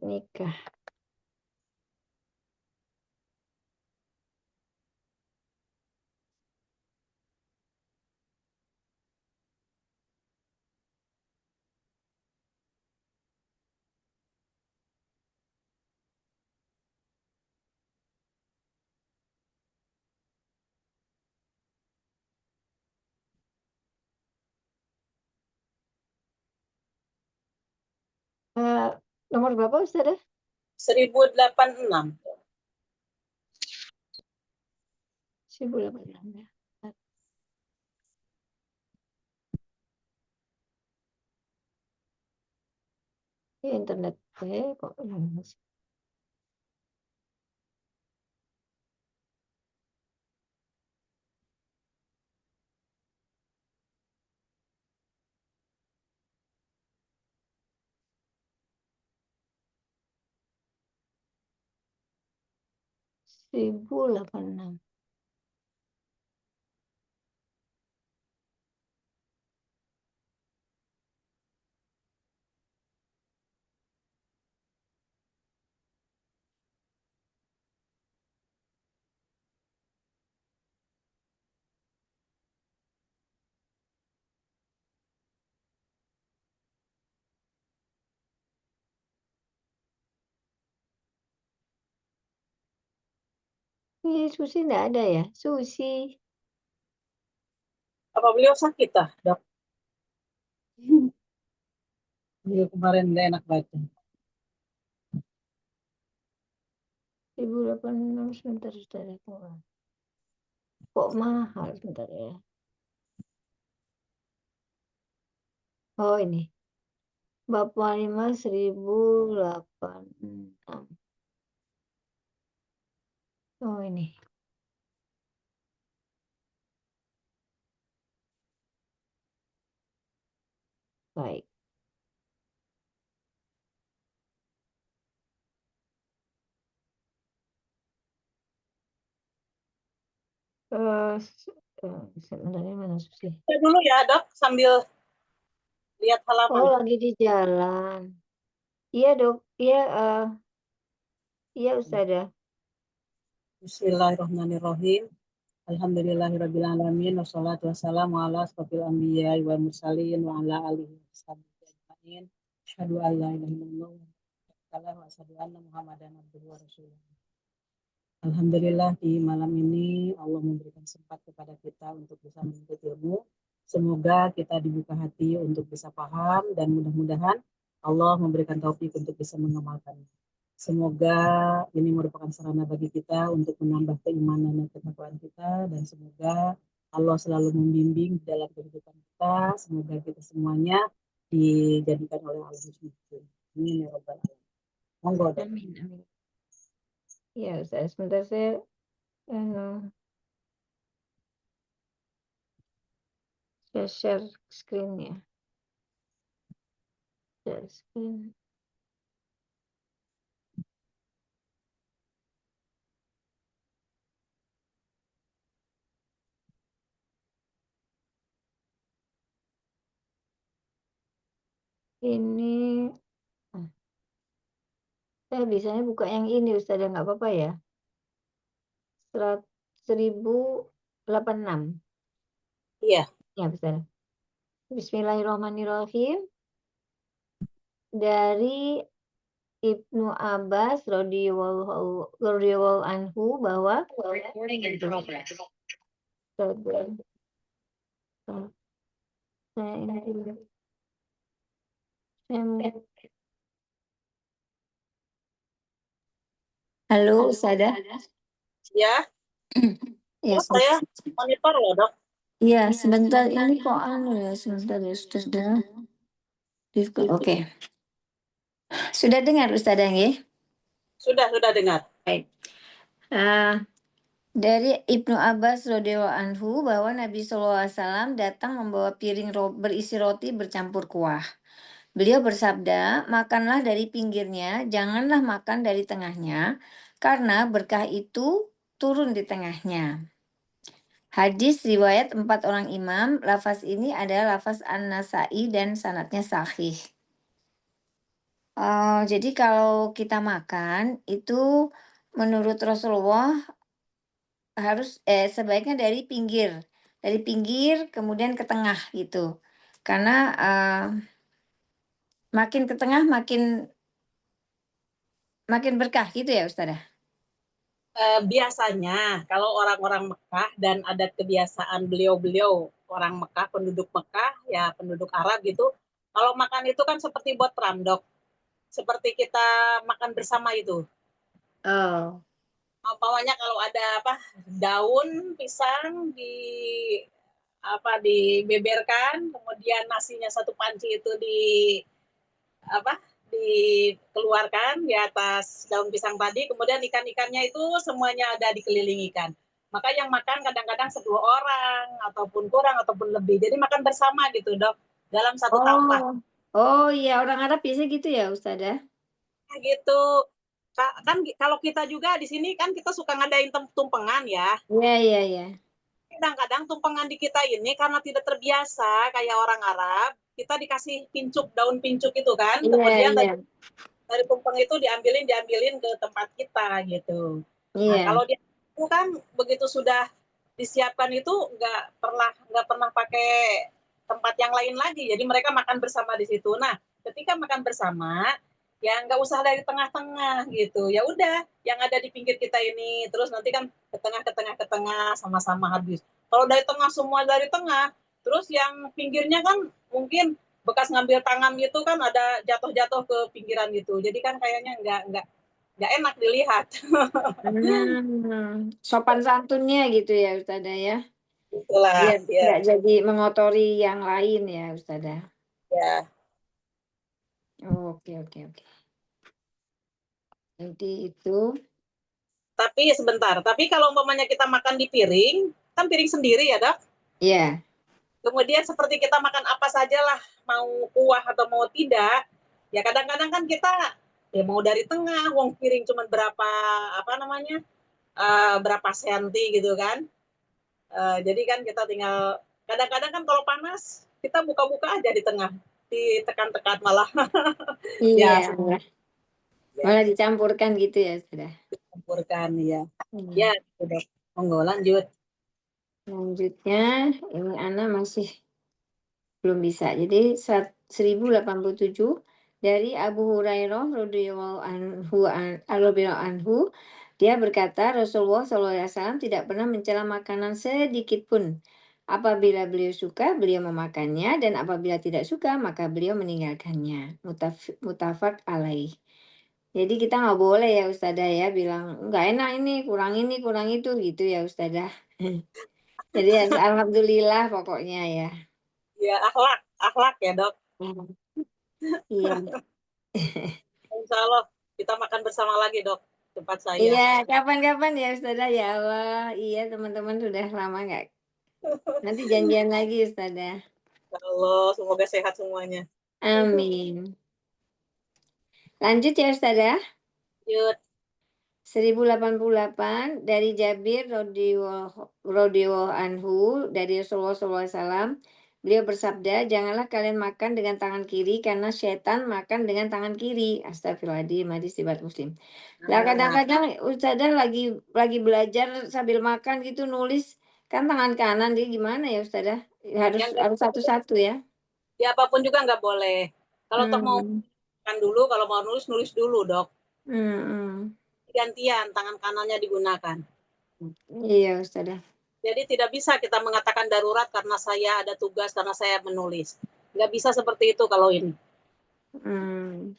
nikah. Nomor berapa Ustazah? 1086. 1086 ya. Ini internet kok ini sih. Seribu 1086. Ini Susi enggak ada ya? Susi. Apa beliau sakit dok? Beliau kemarin nggak enak badan. 1086 sebentar Saudara. Kok mahal sebentar ya. Oh ini. Bapak 5 1086. Oh ini. Baik. Sebentar ini mana Susi? Saya dulu ya dok, sambil lihat halaman. Oh lagi di jalan. Iya dok. Iya iya Ustazah. Bismillahirrahmanirrahim. Alhamdulillahirabbil alamin wassalatu wassalamu ala asrofil anbiya'i wal mursalin wa ala alihi washabihi ajmain. Asyhadu an la ilaha illallah wa asyhadu anna Muhammadan abduhu wa rasuluh. Alhamdulillah di malam ini Allah memberikan sempat kepada kita untuk bisa menuntut ilmu. Semoga kita dibuka hati untuk bisa paham dan mudah-mudahan Allah memberikan taufik untuk bisa mengamalkannya. Semoga ini merupakan sarana bagi kita untuk menambah keimanan dan ketakwaan kita, dan semoga Allah selalu membimbing dalam kehidupan kita. Semoga kita semuanya dijadikan oleh Allah Subhanahu. Amin ya rabbal alamin. Monggo dok. Amin amin. Iya Ustazah, sebentar saya share screen ya. Share screen. Ini saya bisanya buka yang ini Ustazah, nggak apa-apa ya? 1086. Iya. Ya Ustazah. Bismillahirrahmanirrahim. Dari Ibnu Abbas radhiyallahu anhu bahwa Halo Ustazah. Ya. Ya, Saya monitor loh dok. iya, sebentar ini kok ya, sebentar ya Ustazah. Oke. Sudah dengar Ustazah nggih? Sudah dengar. Baik. Dari Ibnu Abbas radhiyallahu anhu bahwa Nabi SAW datang membawa piring berisi roti bercampur kuah. Beliau bersabda, makanlah dari pinggirnya, janganlah makan dari tengahnya, karena berkah itu turun di tengahnya. Hadis riwayat 4 orang imam, lafaz ini adalah lafaz An-Nasai dan sanadnya sahih. Jadi kalau kita makan itu menurut Rasulullah sebaiknya dari pinggir kemudian ke tengah gitu. Karena, makin ke tengah makin makin berkah gitu ya Ustazah? Biasanya kalau orang-orang Mekah dan ada kebiasaan beliau-beliau orang Mekah, penduduk Mekah, ya penduduk Arab gitu, kalau makan itu kan seperti buat ramdok, seperti kita makan bersama itu. Oh. Umpamanya kalau ada apa daun pisang dibeberkan, kemudian nasinya satu panci itu apa dikeluarkan di atas daun pisang tadi, kemudian ikan-ikannya itu semuanya ada dikelilingi ikan. Maka yang makan kadang-kadang 10 orang ataupun kurang ataupun lebih. Jadi makan bersama gitu, Dok, dalam satu tampah. Oh. Oh iya, orang Arab biasanya gitu ya Ustazah? Gitu. Kan kalau kita juga di sini kan kita suka ngadain tumpengan ya. Iya iya iya. Kadang-kadang tumpengan di kita ini karena tidak terbiasa kayak orang Arab, kita dikasih pincuk, daun pincuk itu kan, Iya kemudian iya. dari tumpeng itu diambilin ke tempat kita gitu. Nah Iya. kalau dia itu kan begitu sudah disiapkan itu nggak pernah pakai tempat yang lain lagi. Jadi mereka makan bersama di situ. Nah ketika makan bersama ya nggak usah dari tengah-tengah gitu. Ya udah yang ada di pinggir kita ini terus nanti kan ke tengah sama-sama habis. Kalau dari tengah semua dari tengah, terus yang pinggirnya kan mungkin bekas ngambil tangan gitu kan ada jatuh-jatuh ke pinggiran gitu. Jadi kan kayaknya nggak enak dilihat. Sopan santunnya gitu ya Ustazah ya? Itulah Biar ya, nggak jadi mengotori yang lain ya Ustazah? ya. Oke oke oke. Jadi itu Tapi sebentar, tapi kalau umpamanya kita makan di piring, kan piring sendiri ya, Dok. iya. Kemudian seperti kita makan apa sajalah, mau kuah atau mau tidak, ya kadang-kadang kan kita ya mau dari tengah, wong piring cuma berapa apa namanya, berapa senti gitu kan. Jadi kan kita tinggal kadang-kadang kan kalau panas kita buka-buka aja di tengah, ditekan-tekan malah. Iya, Ya, ya malah dicampurkan gitu ya Ustazah? campurkan ya. Iya. Ya, sudah. Monggo lanjut. Selanjutnya ini Ana masih belum bisa. Jadi 1087 dari Abu Hurairah radhiyallahu anhu, dia berkata Rasulullah SAW tidak pernah mencela makanan sedikit pun. Apabila beliau suka, beliau memakannya dan apabila tidak suka, maka beliau meninggalkannya. Mutafak alaih. Jadi kita nggak boleh ya Ustazah ya bilang nggak enak ini, kurang itu gitu ya Ustazah. Jadi harus alhamdulillah pokoknya ya. Ya, akhlak, akhlak ya, Dok. Mhm. Iya. Insya Allah kita makan bersama lagi, Dok, tempat saya. Iya, kapan-kapan ya Ustazah, ya Allah. Iya, teman-teman sudah lama nggak nanti janjian lagi Ustazah. Ya Allah, semoga sehat semuanya. Amin. Lanjut ya Ustazah. Lanjut. 1088 dari Jabir radhiyallahu anhu dari Rasulullah SAW. Beliau bersabda, janganlah kalian makan dengan tangan kiri karena setan makan dengan tangan kiri. Astagfirullahaladzim, hadis riwayat Muslim. Lah Nah, kadang-kadang Ustazah lagi belajar sambil makan gitu nulis kan tangan kanan dia gimana ya Ustazah? yang Harus nggak harus satu-satu ya. ya apapun juga nggak boleh. Kalau toh mau Hmm. makan dulu, kalau mau nulis nulis dulu, Dok. Hmm. Gantian tangan kanannya digunakan. Iya Ustazah. Jadi tidak bisa kita mengatakan darurat karena saya ada tugas, karena saya menulis. Nggak bisa seperti itu kalau ini. Hmm.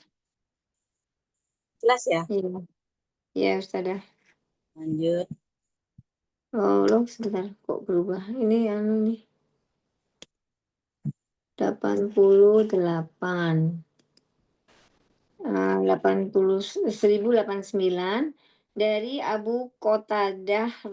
Jelas ya? Iya. Iya Ustazah. Lanjut. Oh, loh, sebentar, kok berubah? Ini anu nih, 88. 1089 dari Abu Qatadah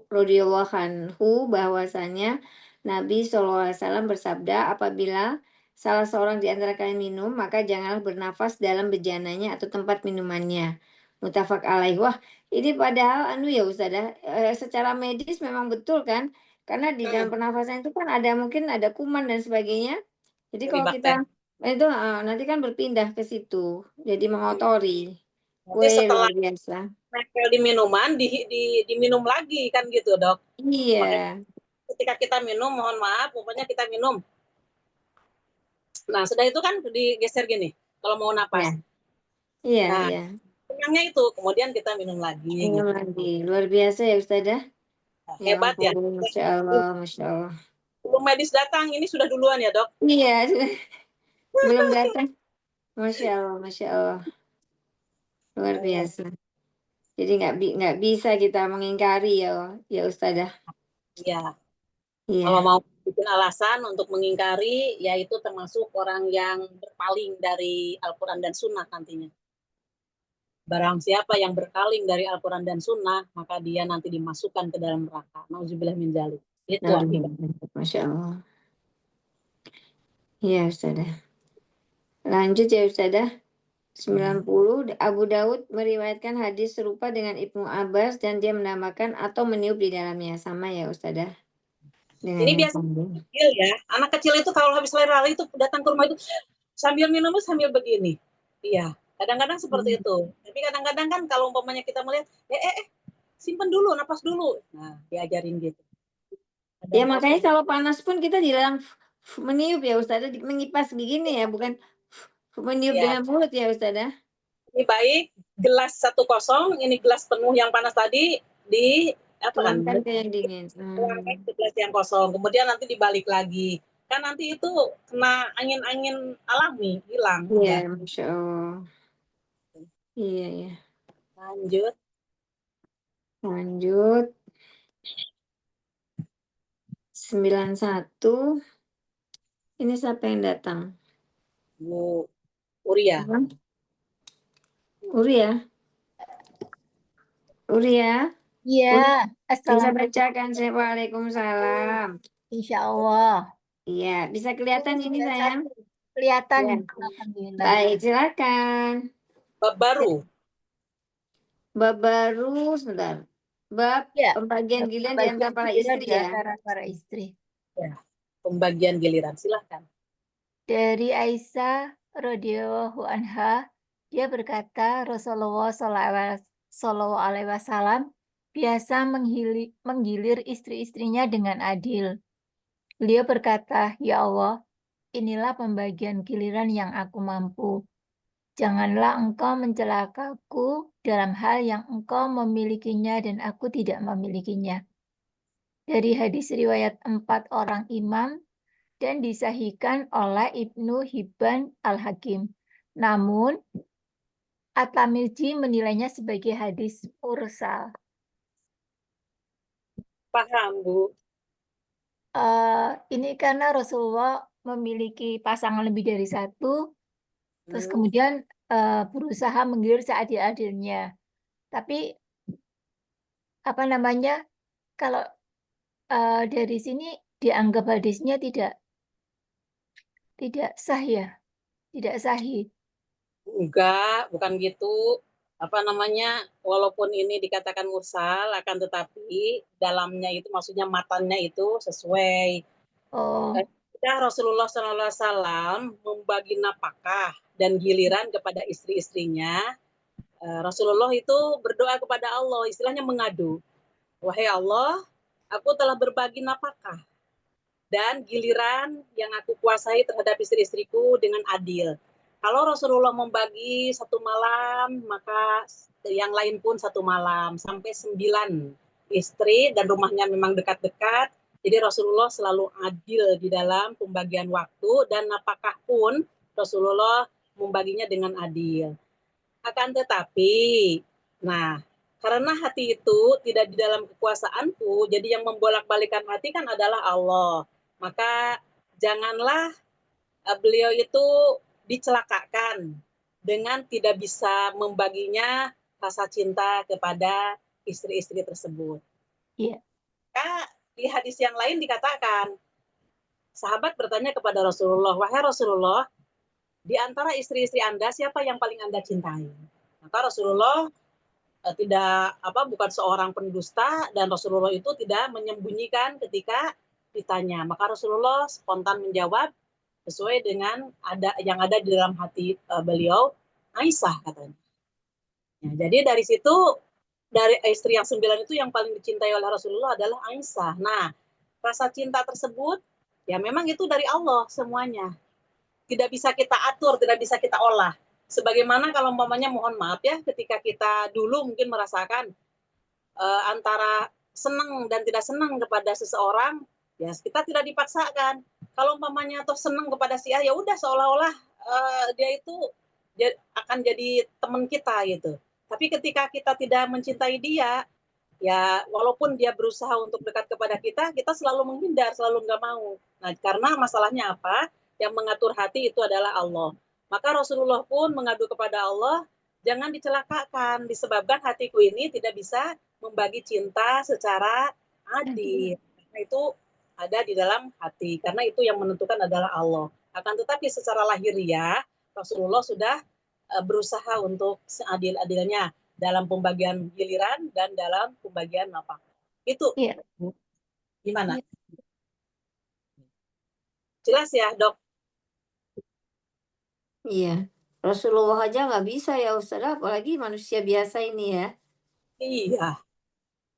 radhiyallahu anhu bahwasanya Nabi SAW bersabda, apabila salah seorang di antara kalian minum, maka janganlah bernafas dalam bejananya atau tempat minumannya. Mutafak alaih. Wah, ini padahal anu ya Ustazah, secara medis memang betul kan? Karena di dalam Hmm, pernafasan itu kan ada mungkin ada kuman dan sebagainya. Jadi dari kalau kita bakteri. Itu nanti kan berpindah ke situ, jadi mengotori. Nanti Weh, setelah luar biasa. nempel di minuman, diminum lagi kan gitu dok. Makanya Iya, ketika kita minum, mohon maaf, pokoknya kita minum. Nah sudah itu kan digeser gini, kalau mau iya, napas. iya, Nah iya. kenyangnya itu, kemudian kita minum lagi Minum gitu. lagi, luar biasa ya Ustazah. Nah, Ya hebat ya. ampun, Masya Allah, Masya Allah. Belum medis datang, ini sudah duluan ya dok. Iya, belum datang. Masya Allah, Masya Allah. Luar Oh, biasa. Jadi nggak bisa kita mengingkari ya, ya Ustazah. iya. Kalau Iya, mau bikin alasan untuk mengingkari, yaitu termasuk orang yang berpaling dari Al-Quran dan Sunnah nantinya. Barang siapa yang berpaling dari Al-Quran dan Sunnah, maka dia nanti dimasukkan ke dalam neraka. Nauzubillah min dzalik. Itu akibat. Masya Allah. Iya Ustazah. Lanjut ya Ustazah. 90, Abu Daud meriwayatkan hadis serupa dengan Ibnu Abbas dan dia menambahkan atau meniup di dalamnya. Sama ya Ustazah dengan Ini yang biasa tadi. kecil ya. Anak kecil itu kalau habis lari-lari itu datang ke rumah itu sambil minum sambil begini. Iya, kadang-kadang seperti Hmm. itu. Tapi kadang-kadang kan kalau umpamanya kita melihat, simpen dulu, napas dulu. Nah, diajarin gitu. Ada Ya apa-apa. makanya kalau panas pun kita dilarang meniup ya Ustazah, mengipas begini ya, bukan meniup Ya, dengan mulut ya Ustazah. ini baik, gelas 1 kosong, ini gelas penuh yang panas tadi, di apa kan, Tuangkan ke yang dingin. tuangkan ke gelas yang kosong, kemudian nanti dibalik lagi. Kan nanti itu kena angin-angin alami, hilang, Iya, udah. Masya Allah. Iya, iya. Lanjut, Lanjut. 91. Ini siapa yang datang? Bu Uria. Apa? Uri ya? Uri ya? Iya, Uri bisa assalamualaikum. bacakan saya. Waalaikumsalam. Insya Allah. Iya, bisa kelihatan ini sayang? Kelihatan. Ya. Alhamdulillah. Baik, silakan. Bab baru. Bab baru, sebentar. Bab Ya, pembagian giliran di bagian antara para giliran istri di ya. antara para istri. Ya, pembagian giliran, silahkan. Dari Aisyah radhiyallahu anha, dia berkata Rasulullah Shallallahu alaihi wasallam biasa menggilir istri-istrinya dengan adil. Beliau berkata, "Ya Allah, inilah pembagian giliran yang aku mampu. Janganlah engkau mencelakaku dalam hal yang engkau memilikinya dan aku tidak memilikinya." Dari hadis riwayat 4 orang imam dan disahihkan oleh Ibnu Hibban Al-Hakim. Namun, At-Tirmidzi menilainya sebagai hadis mursal. Paham, Bu. Ini karena Rasulullah memiliki pasangan lebih dari satu, terus Hmm, kemudian berusaha menggilir seadil-adilnya. Tapi apa namanya? Kalau dari sini dianggap hadisnya tidak sah ya, tidak sahih. enggak, bukan gitu. Apa namanya, walaupun ini dikatakan mursal, akan tetapi dalamnya itu maksudnya matanya itu sesuai. Oh, Ketika Rasulullah SAW membagi napakah dan giliran kepada istri-istrinya, Rasulullah itu berdoa kepada Allah, istilahnya mengadu. Wahai Allah, aku telah berbagi napakah dan giliran yang aku kuasai terhadap istri-istriku dengan adil. Kalau Rasulullah membagi 1 malam, maka yang lain pun 1 malam, sampai 9 istri dan rumahnya memang dekat-dekat. Jadi Rasulullah selalu adil di dalam pembagian waktu dan napakah pun Rasulullah membaginya dengan adil. Akan tetapi, nah karena hati itu tidak di dalam kekuasaanku, jadi yang membolak-balikan hati kan adalah Allah. Maka janganlah beliau itu dicelakakan dengan tidak bisa membaginya rasa cinta kepada istri-istri tersebut. iya. Maka di hadis yang lain dikatakan, sahabat bertanya kepada Rasulullah, wahai Rasulullah, di antara istri-istri Anda siapa yang paling Anda cintai? Maka Rasulullah tidak bukan seorang pendusta dan Rasulullah itu tidak menyembunyikan ketika ditanya. Maka Rasulullah spontan menjawab, sesuai dengan yang ada di dalam hati beliau Aisyah katanya. Ya, jadi dari situ, dari istri yang 9 itu yang paling dicintai oleh Rasulullah adalah Aisyah. Nah, rasa cinta tersebut ya memang itu dari Allah semuanya. Tidak bisa kita atur, tidak bisa kita olah. Sebagaimana kalau umpamanya mohon maaf ya, ketika kita dulu mungkin merasakan antara senang dan tidak senang kepada seseorang, ya kita tidak dipaksakan. Kalau umpamanya atau senang kepada si A, ya udah seolah-olah dia itu akan jadi teman kita gitu. Tapi ketika kita tidak mencintai dia, ya walaupun dia berusaha untuk dekat kepada kita, kita selalu menghindar, selalu nggak mau. Nah, karena masalahnya apa? Yang mengatur hati itu adalah Allah. Maka Rasulullah pun mengadu kepada Allah, jangan dicelakakan, disebabkan hatiku ini tidak bisa membagi cinta secara adil. Nah, itu ada di dalam hati, karena itu yang menentukan adalah Allah. Akan tetapi secara lahiriah, Rasulullah sudah berusaha untuk seadil-adilnya dalam pembagian giliran dan dalam pembagian nafkah. Itu Iya. gimana? Iya. Jelas ya, Dok? Iya. Rasulullah aja nggak bisa ya Ustazah, apalagi manusia biasa ini ya. Iya.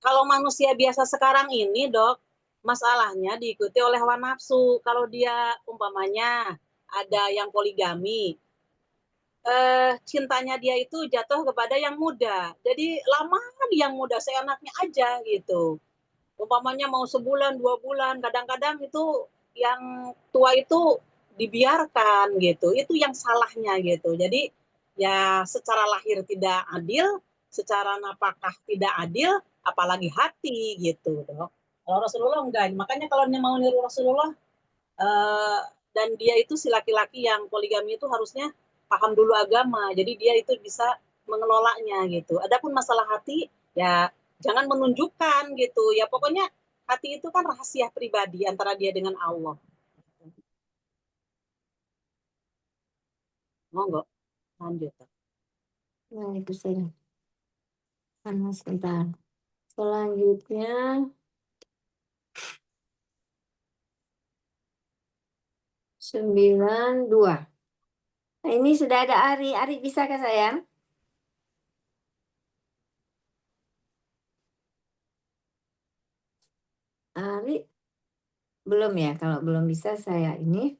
Kalau manusia biasa sekarang ini, Dok, masalahnya diikuti oleh hawa nafsu. Kalau dia umpamanya ada yang poligami, cintanya dia itu jatuh kepada yang muda. Jadi lama di yang muda, seenaknya aja gitu. Umpamanya mau sebulan, 2 bulan, kadang-kadang itu yang tua itu dibiarkan gitu. Itu yang salahnya gitu. Jadi ya secara lahir tidak adil, secara napakah tidak adil, apalagi hati gitu, Dok. Kalau Rasulullah enggak. Makanya kalau mau niru Rasulullah eh, dan dia itu si laki-laki yang poligami itu harusnya paham dulu agama. Jadi dia itu bisa mengelolanya gitu. Adapun masalah hati ya jangan menunjukkan gitu. Ya pokoknya hati itu kan rahasia pribadi antara dia dengan Allah. Monggo, lanjut. Nah, itu saya. Sebentar. Selanjutnya 92. Nah, ini sudah ada Ari. Ari bisa kan sayang? Ari belum ya? Kalau belum bisa saya ini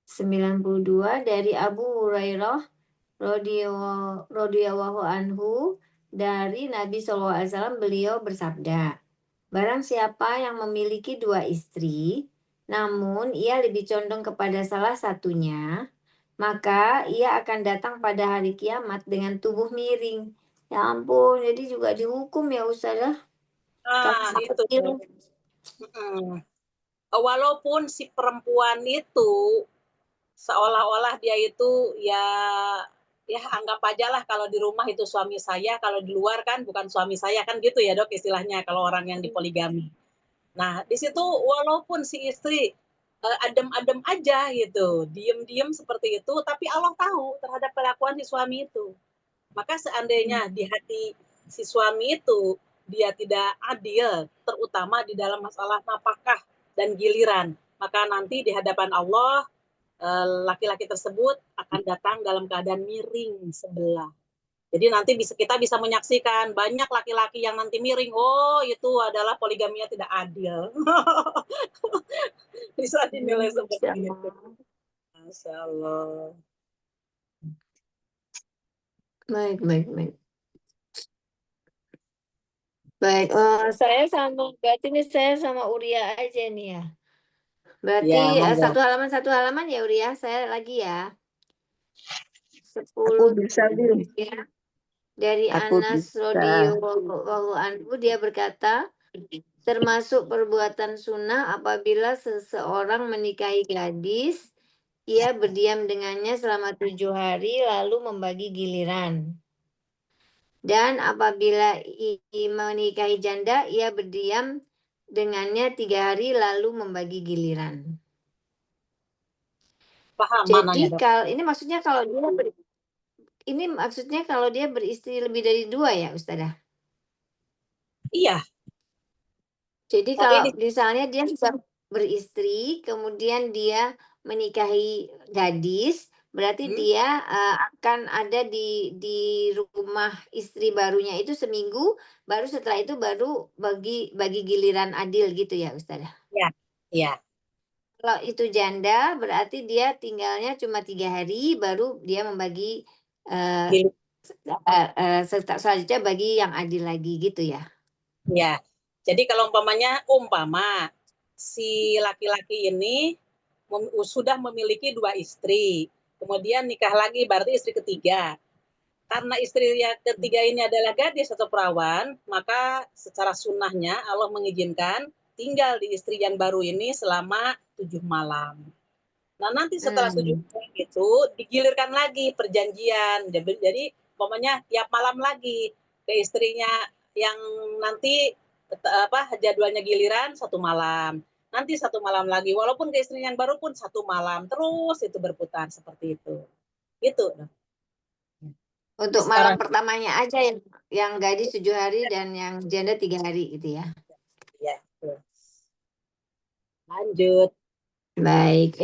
92 dari Abu Hurairah radhiyallahu anhu, dari Nabi SAW, beliau bersabda, barang siapa yang memiliki 2 istri, namun ia lebih condong kepada salah satunya, maka ia akan datang pada hari kiamat dengan tubuh miring. Ya ampun, jadi juga dihukum ya Ustazah. Kalau Nah, itu. miring. Walaupun si perempuan itu seolah-olah dia itu ya anggap aja lah kalau di rumah itu suami saya, kalau di luar kan bukan suami saya, kan gitu ya, Dok, istilahnya kalau orang yang dipoligami. Nah, di situ walaupun si istri adem-adem aja gitu, diem-diem seperti itu, tapi Allah tahu terhadap kelakuan si suami itu. Maka seandainya di hati si suami itu dia tidak adil, terutama di dalam masalah nafkah dan giliran, maka nanti di hadapan Allah laki-laki tersebut akan datang dalam keadaan miring sebelah. Jadi nanti kita bisa menyaksikan banyak laki-laki yang nanti miring, oh itu adalah poligaminya tidak adil. Bisa dinilai seperti itu. Masya Allah. Baik, baik, baik. Baik, saya berarti ini saya sama Uria aja nih ya. Berarti Ya, satu halaman ya Uria, saya lagi ya. Aku 10 bisa, Bil. ya. Dari Aku Anas bisa. radhiyallahu anhu, dia berkata, termasuk perbuatan sunnah apabila seseorang menikahi gadis, ia berdiam dengannya selama 7 hari lalu membagi giliran. Dan apabila menikahi janda, ia berdiam dengannya 3 hari lalu membagi giliran. Paham Jadi mananya, Dok? ini maksudnya kalau dia beristri lebih dari 2 ya Ustazah? Iya. Jadi Tapi kalau ini misalnya dia sudah beristri, kemudian dia menikahi gadis, berarti dia akan ada di rumah istri barunya itu seminggu, baru setelah itu baru bagi giliran adil gitu ya Ustazah? Ya, iya. Kalau itu janda berarti dia tinggalnya cuma 3 hari baru dia membagi, eee, Gili- selanjutnya bagi yang adil lagi gitu ya? Ya. Jadi kalau umpama si laki-laki ini sudah memiliki 2 istri, kemudian nikah lagi berarti istri ketiga. Karena istri yang ketiga ini adalah gadis atau perawan, maka secara sunnahnya Allah mengizinkan tinggal di istri yang baru ini selama 7 malam. Nah, nanti setelah 7 Mmm. malam itu digilirkan lagi perjanjian. Jadi umpamanya tiap malam lagi ke istrinya yang nanti jadwalnya giliran 1 malam. Nanti 1 malam lagi, walaupun ke istri yang baru pun 1 malam, terus itu berputar seperti itu. Gitu. Untuk malam Sekarang pertamanya aja yang gadis 7 hari dan yang janda 3 hari gitu ya? ya, lanjut. Baik,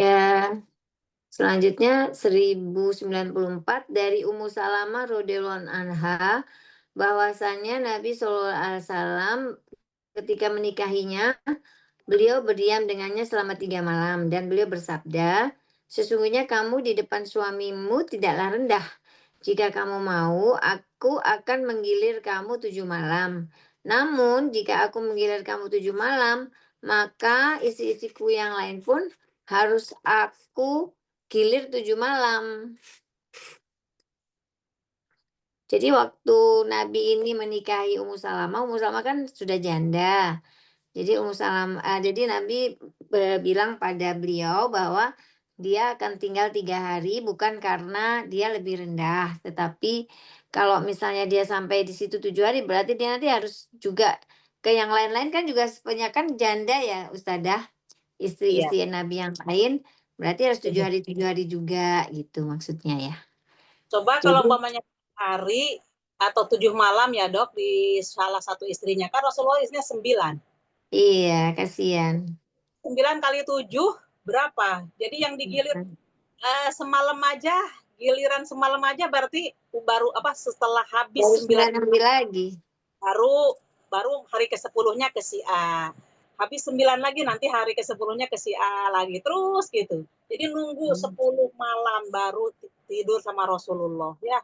selanjutnya 1094 dari Ummu Salamah radhiyallahu anha, bahwasanya Nabi SAW ketika menikahinya, beliau berdiam dengannya selama 3 malam dan beliau bersabda, "Sesungguhnya kamu di depan suamimu tidaklah rendah. Jika kamu mau, aku akan menggilir kamu 7 malam. Namun, jika aku menggilir kamu 7 malam, maka istri-istriku yang lain pun harus aku gilir 7 malam." Jadi waktu Nabi ini menikahi Ummu Salamah kan sudah janda. Jadi Nabi bilang pada beliau bahwa dia akan tinggal 3 hari bukan karena dia lebih rendah, tetapi kalau misalnya dia sampai di situ 7 hari berarti dia nanti harus juga ke yang lain-lain kan juga kebanyakan janda ya Ustadzah, Iya. istri-istri Nabi yang lain, berarti harus 7 hari juga gitu maksudnya ya. Coba kalau Jadi umpamanya hari atau 7 malam ya dok di salah satu istrinya, kan Rasulullah istrinya 9. iya, kasihan. 9 kali 7 berapa? Jadi yang digilir semalam aja, giliran semalam aja berarti baru setelah habis Baru 9 9 hari lagi. baru baru hari ke-10-nya ke si A. Habis 9 lagi nanti hari ke-10-nya ke si A lagi. Terus gitu. Jadi nunggu 10 malam baru tidur sama Rasulullah ya.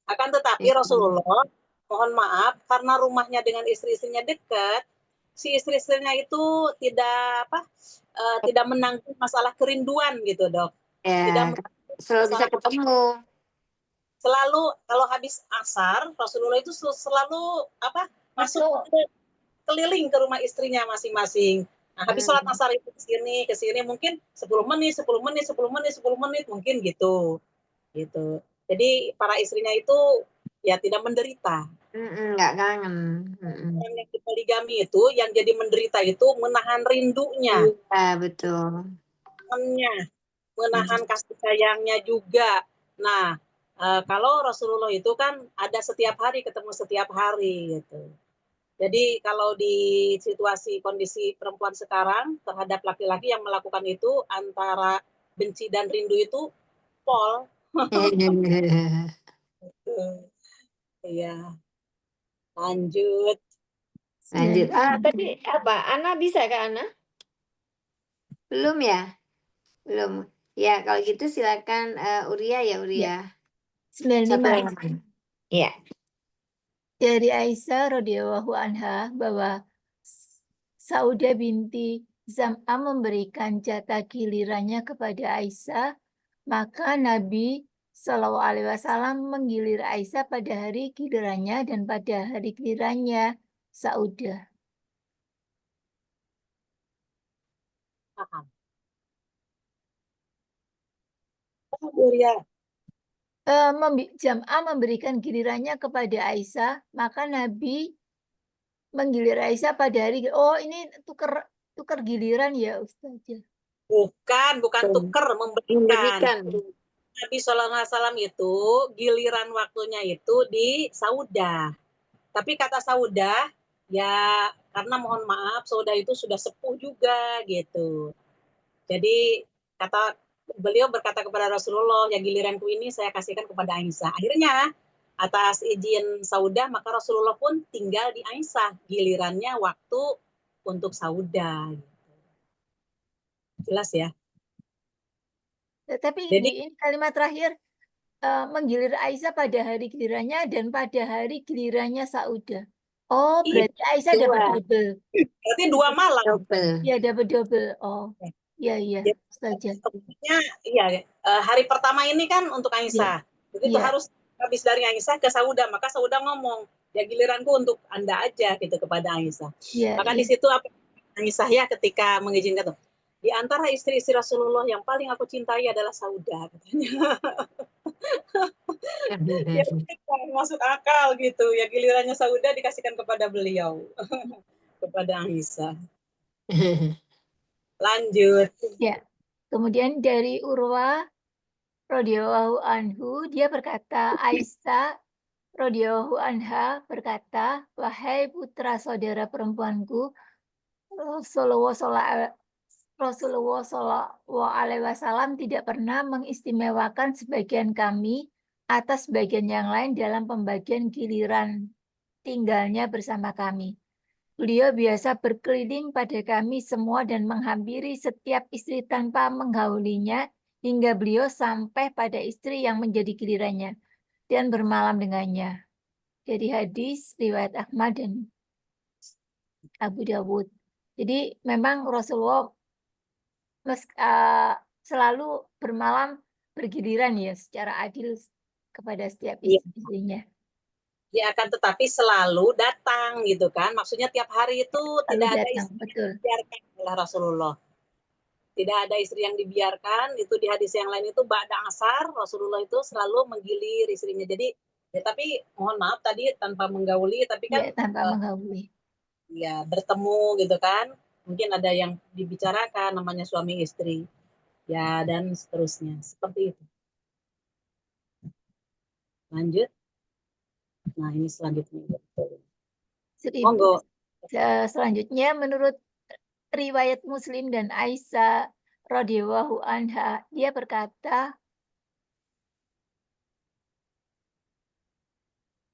Akan tetapi Rasulullah mohon maaf karena rumahnya dengan istri-istrinya dekat, si istri-istrinya itu tidak menanggung masalah kerinduan gitu dok. Tidak Ya, selalu bisa masalah ketemu. selalu kalau habis asar Rasulullah itu selalu masuk keliling ke rumah istrinya masing-masing. Nah, habis sholat Hmm. asar itu ke sini mungkin 10 menit, 10 menit, 10 menit, 10 menit mungkin gitu. Gitu. Jadi para istrinya itu ya tidak menderita. Nggak kangen. Orang yang poligami itu yang jadi menderita itu menahan rindunya, Iya, betul. menahan Mhm. kasih sayangnya juga. Nah, kalau Rasulullah itu kan ada setiap hari ketemu setiap hari gitu. Jadi kalau di situasi kondisi perempuan sekarang terhadap laki-laki yang melakukan itu antara benci dan rindu itu pol. Iya, lanjut. Lanjut. Sembilan. Tadi apa? Ana bisa Kak Ana? Belum ya? Belum. Ya, kalau gitu silakan Uria ya Ya, Uria. 95. Satu halaman. Iya. Dari Aisyah radhiyallahu anha bahwa Saudah binti Zam'am memberikan jatah gilirannya kepada Aisyah, maka Nabi Shallallahu Alaihi Wasallam menggilir Aisyah pada hari gilirannya dan pada hari gilirannya Saudah. Paham. Uria. Jam'ah memberikan gilirannya kepada Aisyah, maka Nabi menggilir Aisyah pada hari. Oh, ini tukar giliran ya Ustazah. Bukan tuker, memberikan. Memberikan. Nabi SAW itu giliran waktunya itu di Saudah. Tapi kata Saudah ya karena mohon maaf Saudah itu sudah sepuh juga gitu. Jadi beliau berkata kepada Rasulullah, ya giliranku ini saya kasihkan kepada Aisyah. Akhirnya atas izin Saudah maka Rasulullah pun tinggal di Aisyah. Gilirannya waktu untuk Saudah. Jelas ya. Tapi Jadi di kalimat terakhir menggilir Aisyah pada hari gilirannya dan pada hari gilirannya Saudah. Oh, berarti Aisyah dapat Dua. double. berarti 2 malam. Double. Iya, dapat double. Oh, iya, Jadi, saja. sebenarnya iya hari pertama ini kan untuk Aisyah. Begitu Iya. harus habis dari Aisyah ke Saudah, maka Saudah ngomong, ya giliranku untuk Anda aja gitu kepada Aisyah. Iya, Maka iya. di situ apa Aisyah ya ketika mengizinkan tuh. Di antara istri-istri Rasulullah yang paling aku cintai adalah Saudah katanya. Ya, masuk akal gitu. Ya gilirannya Saudah dikasihkan kepada beliau. Kepada Aisyah. Lanjut. Ya. Kemudian dari Urwah radhiyallahu anhu, dia berkata, Aisyah radhiyallahu anha berkata, wahai putra saudara perempuanku, Rasulullah Shallallahu Alaihi Wasallam tidak pernah mengistimewakan sebagian kami atas bagian yang lain dalam pembagian giliran tinggalnya bersama kami. Beliau biasa berkeliling pada kami semua dan menghampiri setiap istri tanpa menghaulinya hingga beliau sampai pada istri yang menjadi gilirannya dan bermalam dengannya. Jadi hadis riwayat Ahmad dan Abu Dawud. Jadi memang Rasulullah selalu bermalam bergiliran ya secara adil kepada setiap istrinya. Ya akan tetapi selalu datang gitu kan. Maksudnya tiap hari itu tidak ada istri yang dibiarkan oleh Rasulullah. Tidak ada istri yang dibiarkan. Itu di hadis yang lain itu ba'da asar Rasulullah itu selalu menggilir istrinya. Jadi ya tapi mohon maaf tadi tanpa menggauli tapi kan Ya, tanpa menggauli. Ya bertemu gitu kan. Mungkin ada yang dibicarakan namanya suami istri. Ya dan seterusnya. Seperti itu. Lanjut. Nah, ini selanjutnya. Monggo. Selanjutnya menurut riwayat Muslim dan Aisyah radhiyallahu anha, dia berkata,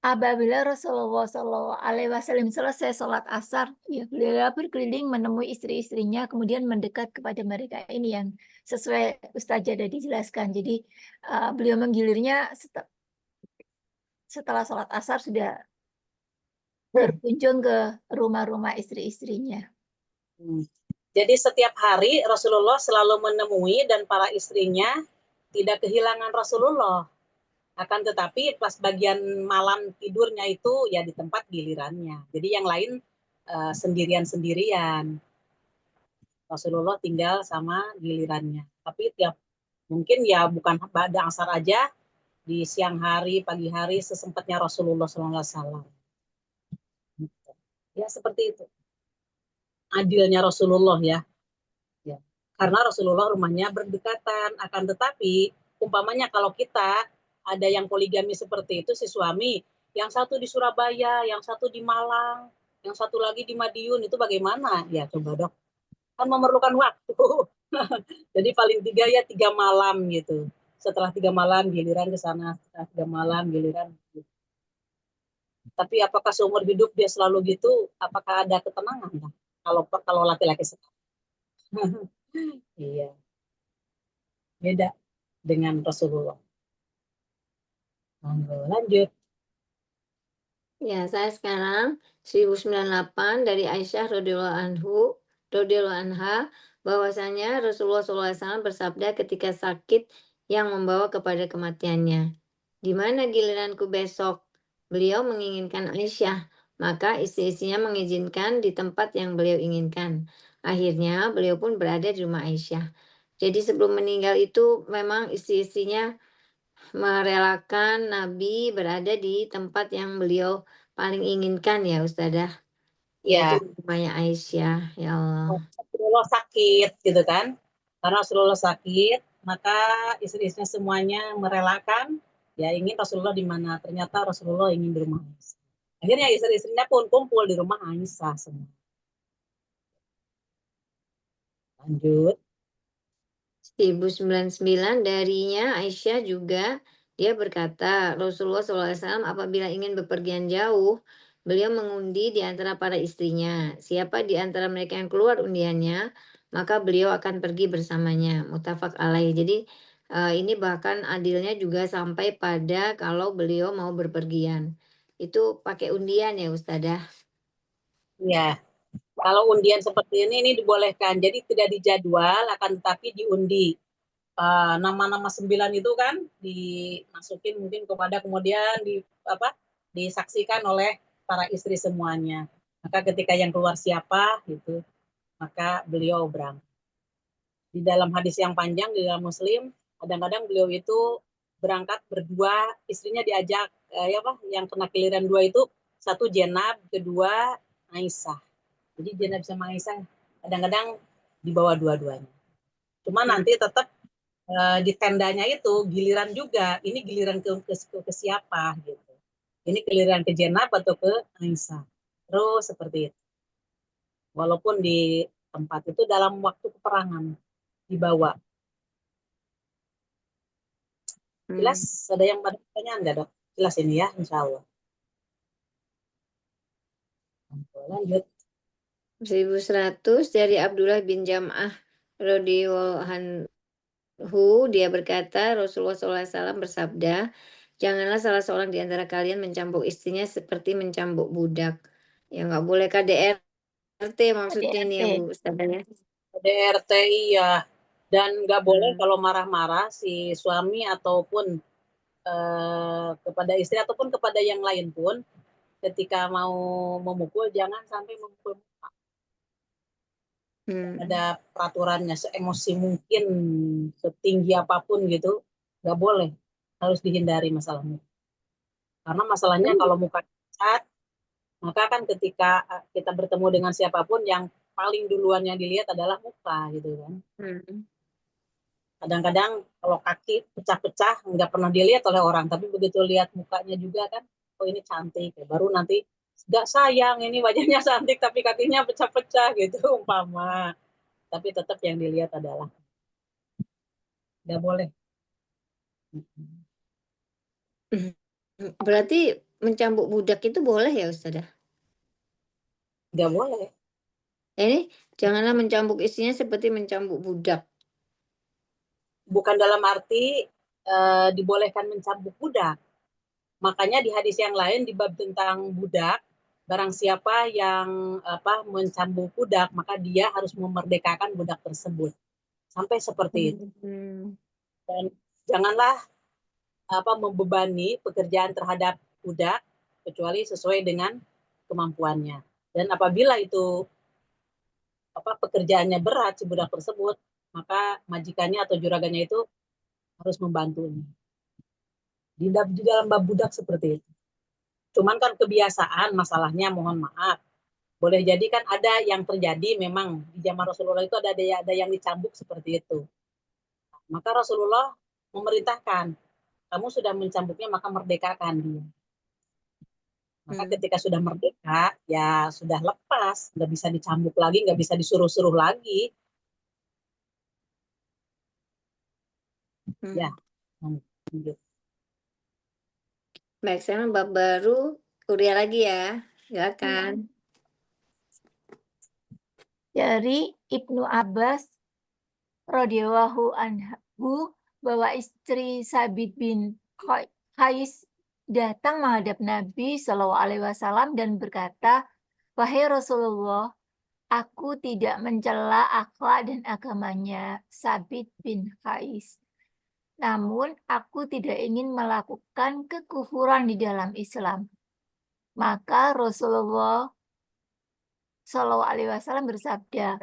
apabila Rasulullah Shallallahu Alaihi Wasallam selesai sholat asar, ya, beliau berkeliling menemui istri-istrinya, kemudian mendekat kepada mereka. Ini yang sesuai Ustazah tadi dijelaskan. Jadi beliau menggilirnya setelah sholat asar sudah berkunjung ke rumah-rumah istri-istrinya. Jadi setiap hari Rasulullah selalu menemui dan para istrinya tidak kehilangan Rasulullah. Akan tetapi pas bagian malam tidurnya itu ya di tempat gilirannya. Jadi yang lain sendirian-sendirian. Rasulullah tinggal sama gilirannya. Tapi mungkin ya bukan pada asar aja, di siang hari, pagi hari sesempatnya Rasulullah SAW. Ya seperti itu. Adilnya Rasulullah ya. Karena Rasulullah rumahnya berdekatan. Akan tetapi umpamanya kalau kita ada yang poligami seperti itu si suami, yang satu di Surabaya, yang satu di Malang, yang satu lagi di Madiun, itu bagaimana? Ya coba dok, kan memerlukan waktu. Jadi paling 3 malam gitu. Setelah 3 malam giliran ke sana, setelah 3 malam giliran. Tapi apakah seumur hidup dia selalu gitu? Apakah ada ketenangan? Kalau laki-laki sekarang. Iya. Beda dengan Rasulullah. Lanjut. Ya, saya sekarang 1098 dari Aisyah radhiyallahu anha bahwasanya Rasulullah SAW bersabda ketika sakit yang membawa kepada kematiannya. Di mana giliranku besok? Beliau menginginkan Aisyah, maka istri-istrinya mengizinkan di tempat yang beliau inginkan. Akhirnya beliau pun berada di rumah Aisyah. Jadi sebelum meninggal itu memang istri-istrinya merelakan Nabi berada di tempat yang beliau paling inginkan ya Ustazah, yaitu Ya, rumahnya Aisyah, ya Allah. Rasulullah sakit gitu kan. Karena Rasulullah sakit, maka istri-istrinya semuanya merelakan ya ingin Rasulullah di mana. Ternyata Rasulullah ingin di rumah Aisyah. Akhirnya istri-istrinya pun kumpul di rumah Aisyah semua. Lanjut. 1099 darinya Aisyah juga, dia berkata, Rasulullah SAW apabila ingin bepergian jauh, beliau mengundi di antara para istrinya. Siapa di antara mereka yang keluar undiannya, maka beliau akan pergi bersamanya. Muttafaq alaih. Jadi ini bahkan adilnya juga sampai pada kalau beliau mau berpergian. Itu pakai undian ya Ustadzah? Ya, kalau undian seperti ini dibolehkan. Jadi tidak dijadwal, akan tetapi diundi. Nama-nama 9 itu kan dimasukin mungkin kepada kemudian disaksikan oleh para istri semuanya. Maka ketika yang keluar siapa gitu, maka beliau berangkat. Di dalam hadis yang panjang di dalam Muslim, kadang-kadang beliau itu berangkat berdua, istrinya diajak yang kena giliran 2 itu, satu Jenab, kedua Aisyah. Jadi Jenab sama Aisyah kadang-kadang dibawa dua-duanya. Cuma nanti tetap di tendanya itu giliran juga, ini giliran ke siapa gitu. Ini giliran ke Jenab atau ke Aisyah. Terus seperti itu. Walaupun di tempat itu dalam waktu peperangan dibawa. Jelas ada yang pada pertanyaan nggak dok? Jelas ini ya, insya Allah. Lanjut. 1100 dari Abdullah bin Jam'ah radhiyallahu anhu, dia berkata Rasulullah SAW bersabda, janganlah salah seorang di antara kalian mencambuk istrinya seperti mencambuk budak. Ya nggak boleh KDRT maksudnya nih ya KDRT. Bu Ustazah. KDRT iya. Dan nggak boleh kalau marah-marah si suami ataupun kepada istri ataupun kepada yang lain pun, ketika mau memukul jangan sampai memukul. Ada peraturannya, seemosi mungkin, setinggi apapun gitu, nggak boleh, harus dihindari masalahnya. Karena masalahnya kalau muka cacat, maka kan ketika kita bertemu dengan siapapun yang paling duluan yang dilihat adalah muka gitu kan. Kadang-kadang kalau kaki pecah-pecah nggak pernah dilihat oleh orang, tapi begitu lihat mukanya juga kan, oh ini cantik, baru nanti nggak sayang ini wajahnya cantik tapi kakinya pecah-pecah gitu umpama. Tapi tetap yang dilihat adalah nggak boleh. Berarti mencambuk budak itu boleh ya Ustazah? Nggak boleh. Ini janganlah mencambuk istrinya seperti mencambuk budak. Bukan dalam arti dibolehkan mencambuk budak. Makanya di hadis yang lain di bab tentang budak, barang siapa yang mencambuk budak, maka dia harus memerdekakan budak tersebut. Sampai seperti itu. Dan janganlah membebani pekerjaan terhadap budak kecuali sesuai dengan kemampuannya. Dan apabila itu pekerjaannya berat si budak tersebut, maka majikannya atau juragannya itu harus membantunya. Di dalam bab budak seperti itu. Cuman kan kebiasaan masalahnya, mohon maaf. Boleh jadi kan ada yang terjadi memang di zaman Rasulullah itu ada yang dicambuk seperti itu. Maka Rasulullah memerintahkan, kamu sudah mencambuknya maka merdekakan dia. Maka ketika sudah merdeka, ya sudah lepas, nggak bisa dicambuk lagi, nggak bisa disuruh-suruh lagi. Ya, lanjut. Baik, saya bab baru, kuliah lagi ya. Silakan. Dari Ibnu Abbas radhiyallahu anhu bahwa istri Sabit bin Qais datang menghadap Nabi Shallallahu Alaihi Wasallam dan berkata, wahai Rasulullah, aku tidak mencela akhlak dan agamanya Sabit bin Qais. Namun aku tidak ingin melakukan kekufuran di dalam Islam. Maka Rasulullah Shallallahu Alaihi Wasallam bersabda,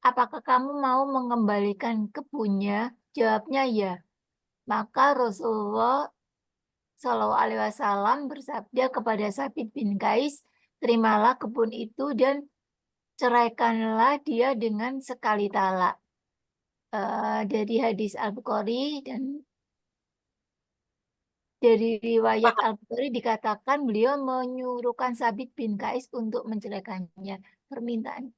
apakah kamu mau mengembalikan kebunnya? Jawabnya ya. Maka Rasulullah Shallallahu Alaihi Wasallam bersabda kepada Sabit bin Qais, terimalah kebun itu dan ceraikanlah dia dengan sekali talak. Dari hadis Al-Bukhari dari riwayat Paham, Al-Bukhari dikatakan beliau menyuruhkan Sabit bin Qais untuk menceraikannya. Permintaan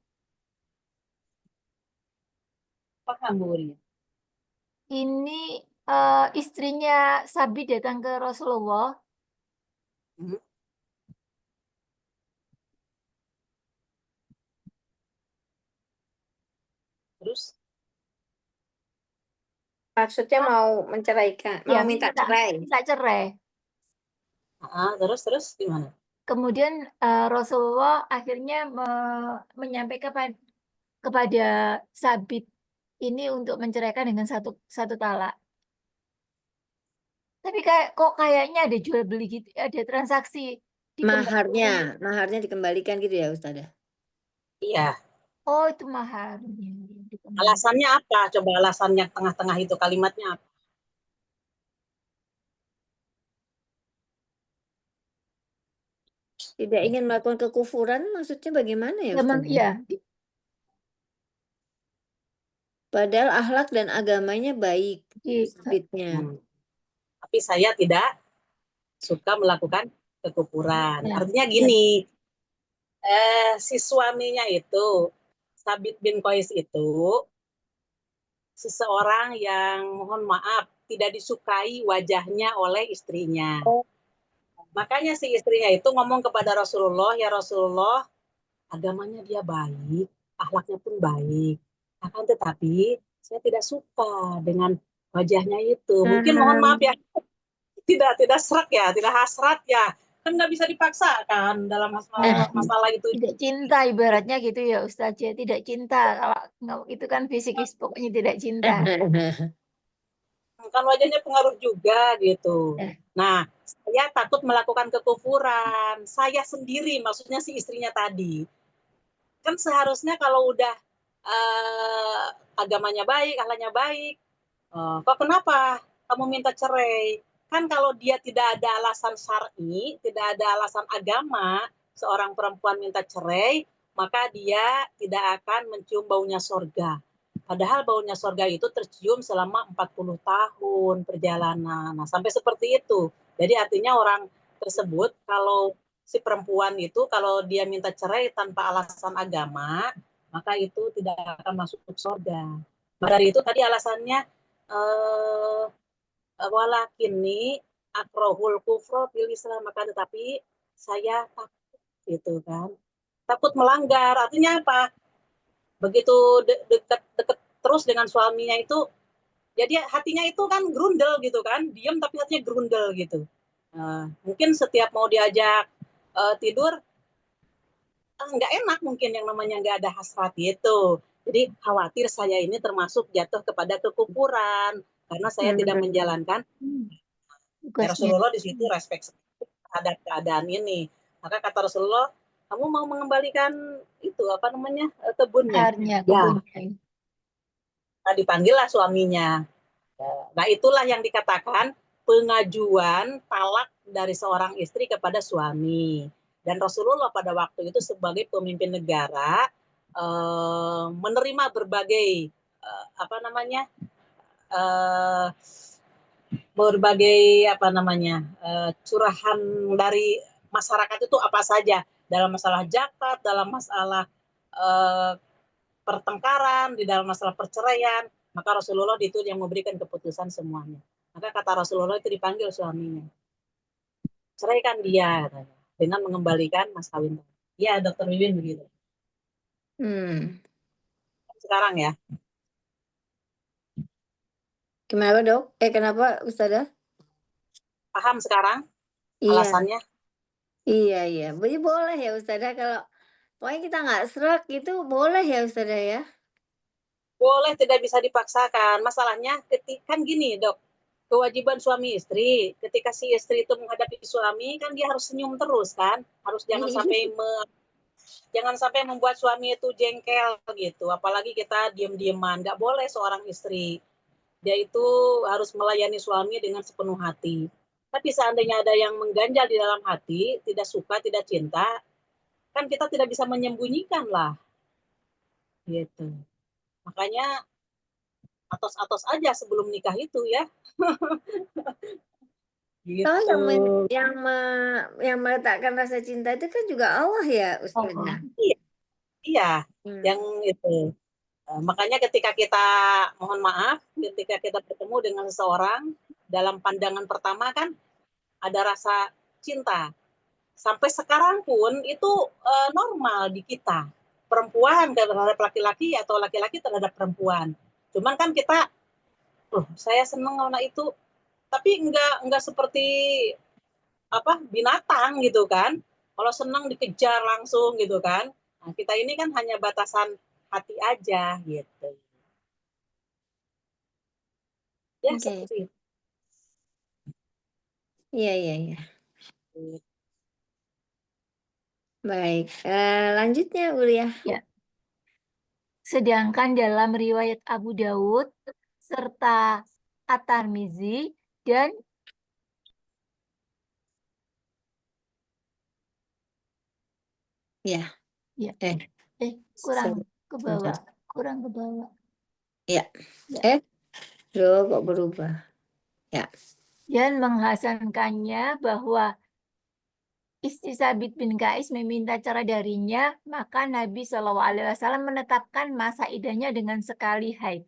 paham Bu Ria. ini istrinya Sabit datang ke Rasulullah. Hmm. Terus Maksudnya mau menceraikan, Ya, mau minta cerai. minta cerai. terus gimana? Kemudian Rasulullah akhirnya menyampaikan kepada Sabit ini untuk menceraikan dengan satu talak. Tapi kok kayaknya ada jual beli gitu, ada transaksi dikembalikan. Maharnya dikembalikan gitu ya Ustazah? Iya. Oh, itu maharnya dikembalikan. Alasannya apa? Coba alasannya tengah-tengah itu kalimatnya apa? Tidak ingin melakukan kekufuran maksudnya bagaimana ya Ustazah? Ya, Padahal akhlak dan agamanya baik, di, Sabitnya. Tapi saya tidak suka melakukan kekufuran. ya, Artinya ya. gini, si suaminya itu, Sabit bin Qais itu, seseorang yang mohon maaf tidak disukai wajahnya oleh istrinya. Oh. Makanya si istrinya itu ngomong kepada Rasulullah, ya Rasulullah, agamanya dia baik, akhlaknya pun baik. Akan tetapi saya tidak suka dengan wajahnya itu. Mungkin mohon maaf ya, tidak serak ya, tidak hasrat ya. Kan nggak bisa dipaksakan dalam masalah itu. Tidak cinta ibaratnya gitu ya Ustaz ya, tidak cinta. Kalau itu kan fisikis, pokoknya tidak cinta. Kan wajahnya pengaruh juga gitu. Eh. Nah, saya takut melakukan kekufuran. Saya sendiri, maksudnya si istrinya tadi. Kan seharusnya kalau udah agamanya baik, akhlaknya baik, kok kenapa kamu minta cerai? Kan kalau dia tidak ada alasan syar'i, tidak ada alasan agama, seorang perempuan minta cerai, maka dia tidak akan mencium baunya sorga. Padahal baunya sorga itu tercium selama 40 tahun perjalanan. Nah, sampai seperti itu. Jadi artinya orang tersebut kalau si perempuan itu kalau dia minta cerai tanpa alasan agama, maka itu tidak akan masuk surga. Maka dari itu tadi alasannya walakini akrohul kufro fil Islam, maka tetapi saya takut gitu kan. Takut melanggar. Artinya apa? Begitu deket terus dengan suaminya itu, jadi hatinya itu kan grundel gitu kan, diam tapi hatinya grundel gitu. Mungkin setiap mau diajak tidur, nggak enak mungkin yang namanya nggak ada hasrat gitu. Jadi khawatir saya ini termasuk jatuh kepada kekufuran karena saya tidak menjalankan. Rasulullah di situ respect terhadap keadaan ini. Maka kata Rasulullah, kamu mau mengembalikan itu apa namanya kebunnya? Ya, Kebunnya. dipanggil lah suaminya. Nah itulah yang dikatakan pengajuan talak dari seorang istri kepada suami. Dan Rasulullah pada waktu itu sebagai pemimpin negara menerima berbagai apa namanya berbagai apa namanya curahan dari masyarakat itu apa saja dalam masalah zakat, dalam masalah pertengkaran, di dalam masalah perceraian, maka Rasulullah itu yang memberikan keputusan semuanya. Maka kata Rasulullah itu dipanggil suaminya, ceraikan dia katanya, dengan mengembalikan mas kawin. Ya, Dokter Wiwin begitu. Sekarang ya. Kenapa dok? Kenapa Ustazah? Paham sekarang Iya, alasannya? iya. Jadi boleh ya Ustazah kalau pokoknya kita nggak serak gitu boleh ya Ustazah ya? Boleh, tidak bisa dipaksakan. Masalahnya kan gini dok, kewajiban suami istri, ketika si istri itu menghadapi suami, kan dia harus senyum terus kan, harus jangan sampai membuat suami itu jengkel gitu, apalagi kita diem-dieman, nggak boleh seorang istri, dia itu harus melayani suami dengan sepenuh hati. Tapi seandainya ada yang mengganjal di dalam hati, tidak suka, tidak cinta, kan kita tidak bisa menyembunyikan lah, gitu. Makanya atos-atos aja sebelum nikah itu ya. Oh, gitu. yang meletakkan rasa cinta itu kan juga Allah ya, Oh, Ustazah. Iya, iya, Hmm. yang itu. Makanya ketika kita, mohon maaf, ketika kita bertemu dengan seseorang, dalam pandangan pertama kan ada rasa cinta. Sampai sekarang pun itu normal di kita. Perempuan terhadap laki-laki atau laki-laki terhadap perempuan. Cuman kan kita, saya seneng sama itu, tapi enggak seperti apa binatang gitu kan. Kalau seneng dikejar langsung gitu kan. Nah, kita ini kan hanya batasan hati aja gitu. Ya Oke. seperti itu. Iya, iya, iya. Baik. Lanjutnya, Ulia. ya. Sedangkan dalam riwayat Abu Dawud serta At-Tirmizi dan Ya. ya Eh, kurang sorry. ke Bentar. bawah, kurang ke bawah. Ya. Ya. Loh, kok berubah? Ya. Dan menghasankannya bahwa istri Sabit bin Kais meminta cerai darinya, maka Nabi SAW menetapkan masa idahnya dengan sekali haid.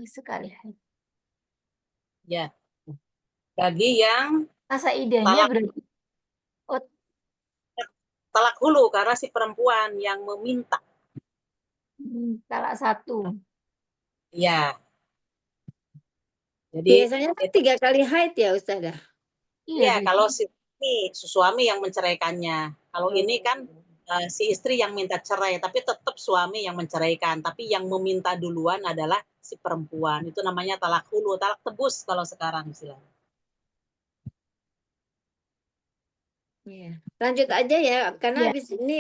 Sekali haid. Ya. Bagi yang Masa idahnya talak berarti oh, talak hulu karena si perempuan yang meminta. salah satu. Ya. Jadi Biasanya kan itu 3 kali haid ya, Ustazah? Iya, ya Bi. kalau si suami yang menceraikannya. Kalau ini kan Oh. si istri yang minta cerai, tapi tetap suami yang menceraikan. Tapi yang meminta duluan adalah si perempuan. Itu namanya talak hulu, talak tebus kalau sekarang istilahnya. Iya. Lanjut aja ya, karena Iya, habis ini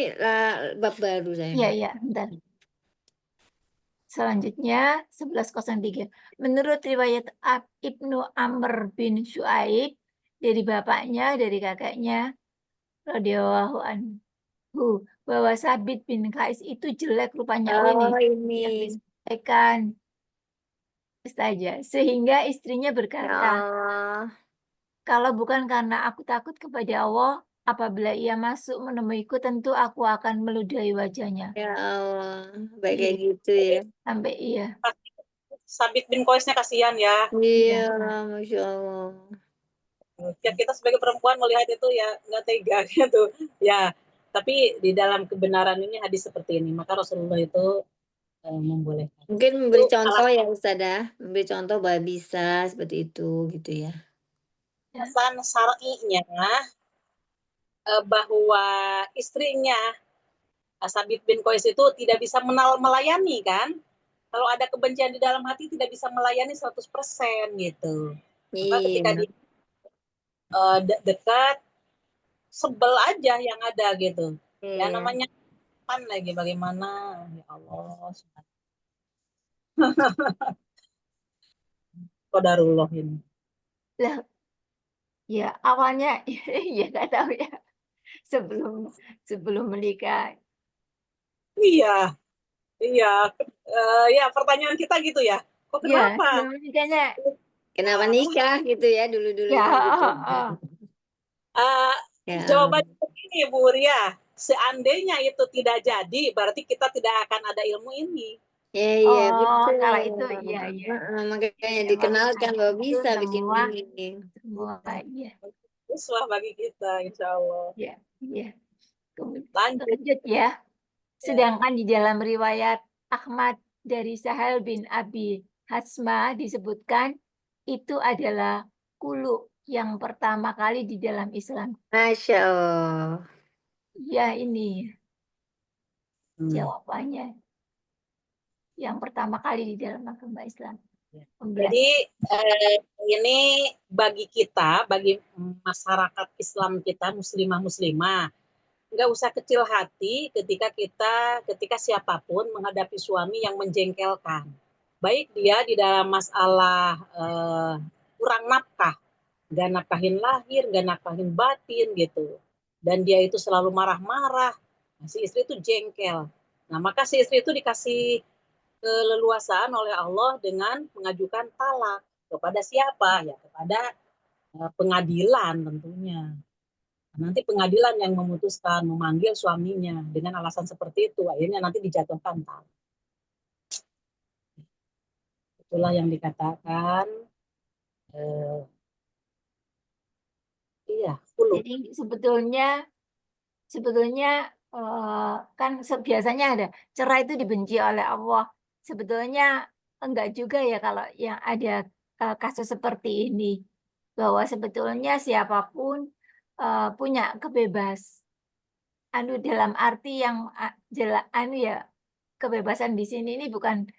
bab baru saya. iya, bentar. Selanjutnya 1103. Menurut riwayat Ibnu Amr bin Syuaib dari bapaknya, dari kakaknya, radhiyallahu anhu, bahwa Sabit bin Kais itu jelek rupanya. Oh, ini Oh, yang ini. disampaikan saja. Sehingga istrinya Ya berkata, Allah. kalau bukan karena aku takut kepada Allah, apabila ia masuk menemuiku, tentu aku akan meludahi wajahnya. Ya Allah. Baik Iya, kayak gitu ya. sampai iya. Sabit bin Koisnya kasihan ya. Iya, Iya. Masya Allah. Ya, kita sebagai perempuan melihat itu ya nggak tega gitu. Ya, tapi di dalam kebenaran ini hadis seperti ini. Maka Rasulullah itu membolehkan. Mungkin memberi Itu contoh ya Ustazah, memberi contoh bahwa bisa seperti itu gitu ya. alasan syar'inya bahwa istrinya Sabit bin Qais itu tidak bisa melayani kan. Kalau ada kebencian di dalam hati tidak bisa melayani 100% gitu. Maka ketika Iya. dia dekat, sebel aja yang ada gitu. Ya Iya. namanya kan lagi bagaimana, ya Allah. Qadarullah ini. Lah, ya awalnya ya nggak tahu ya. Sebelum sebelum menikah. Iya, iya. Ya pertanyaan kita gitu ya. Kok Ya, kenapa? sebelum menikahnya Kenapa nikah gitu ya ya, dulu-dulunya gitu. Uh, Ya. Jawabannya begini Bu Ria, seandainya itu tidak jadi, berarti kita tidak akan ada ilmu ini. Ya, iya oh, betul. kalau itu iya iya. Makanya Ya, dikenalkan makanya bahwa itu bisa bikin semua ini. iya. Uswah bagi kita, insya Allah. Ya, iya. Lanjut. Lanjut ya. Ya. Sedangkan di dalam riwayat Ahmad dari Sahal bin Abi Hasma disebutkan itu adalah kulu yang pertama kali di dalam Islam. Masya Allah. Ya, ini Hmm. jawabannya. Yang pertama kali di dalam agama Islam. Jadi ini bagi kita, bagi masyarakat Islam kita, muslimah-muslimah, nggak usah kecil hati ketika siapapun menghadapi suami yang menjengkelkan. Baik dia di dalam masalah kurang nafkah, nggak nafkahin lahir, nggak nafkahin batin gitu. Dan dia itu selalu marah-marah, si istri itu jengkel. Nah maka si istri itu dikasih keleluasaan oleh Allah dengan mengajukan talak kepada siapa? Ya kepada pengadilan tentunya. Nanti pengadilan yang memutuskan memanggil suaminya dengan alasan seperti itu, akhirnya nanti dijatuhkan talak. Itulah yang dikatakan iya, hulu. Jadi sebetulnya kan biasanya ada cerai itu dibenci oleh Allah. Sebetulnya enggak juga ya kalau yang ada kasus seperti ini. Bahwa sebetulnya siapapun punya dalam arti yang ya kebebasan di sini ini bukan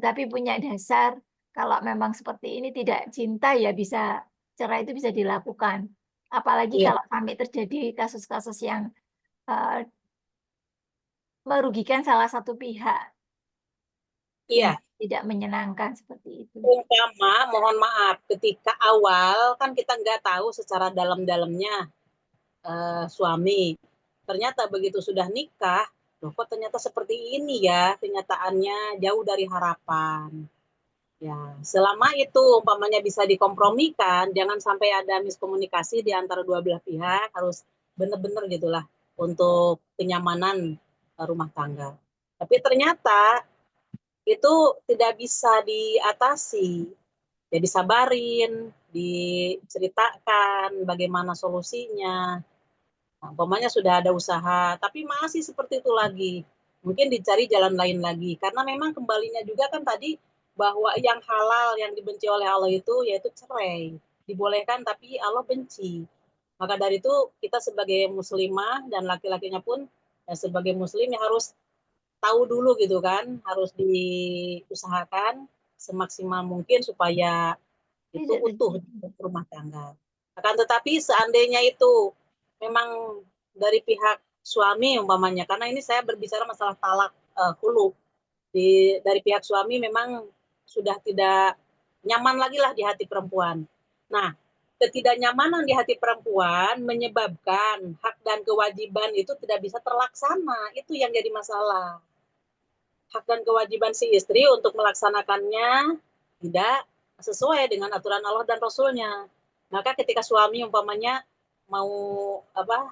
tapi punya dasar kalau memang seperti ini tidak cinta ya bisa cerai itu bisa dilakukan. Apalagi Iya, kalau sampai terjadi kasus-kasus yang eee, merugikan salah satu pihak yang iya. tidak menyenangkan seperti itu. Umpama, mohon maaf, ketika awal kan kita nggak tahu secara dalam-dalamnya suami. Ternyata begitu sudah nikah, loh kok ternyata seperti ini ya kenyataannya jauh dari harapan. Ya, selama itu umpamanya bisa dikompromikan, jangan sampai ada miskomunikasi di antara dua belah pihak, harus benar-benar gitulah untuk kenyamanan rumah tangga. Tapi ternyata itu tidak bisa diatasi. Ya disabarin, diceritakan bagaimana solusinya. Nah, umpamanya sudah ada usaha, tapi masih seperti itu lagi. Mungkin dicari jalan lain lagi. Karena memang kembalinya juga kan tadi bahwa yang halal yang dibenci oleh Allah itu yaitu cerai. Dibolehkan tapi Allah benci. Maka dari itu kita sebagai muslimah dan laki-lakinya pun ya sebagai muslim ya harus tahu dulu gitu kan, harus diusahakan semaksimal mungkin supaya itu Tidak utuh terjadi. rumah tangga. Akan tetapi seandainya itu memang dari pihak suami umpamanya, karena ini saya berbicara masalah talak hulu, dari pihak suami memang sudah tidak nyaman lagi lah di hati perempuan. Nah, ketidaknyamanan di hati perempuan menyebabkan hak dan kewajiban itu tidak bisa terlaksana. Itu yang jadi masalah. Hak dan kewajiban si istri untuk melaksanakannya tidak sesuai dengan aturan Allah dan Rasulnya. Maka ketika suami umpamanya mau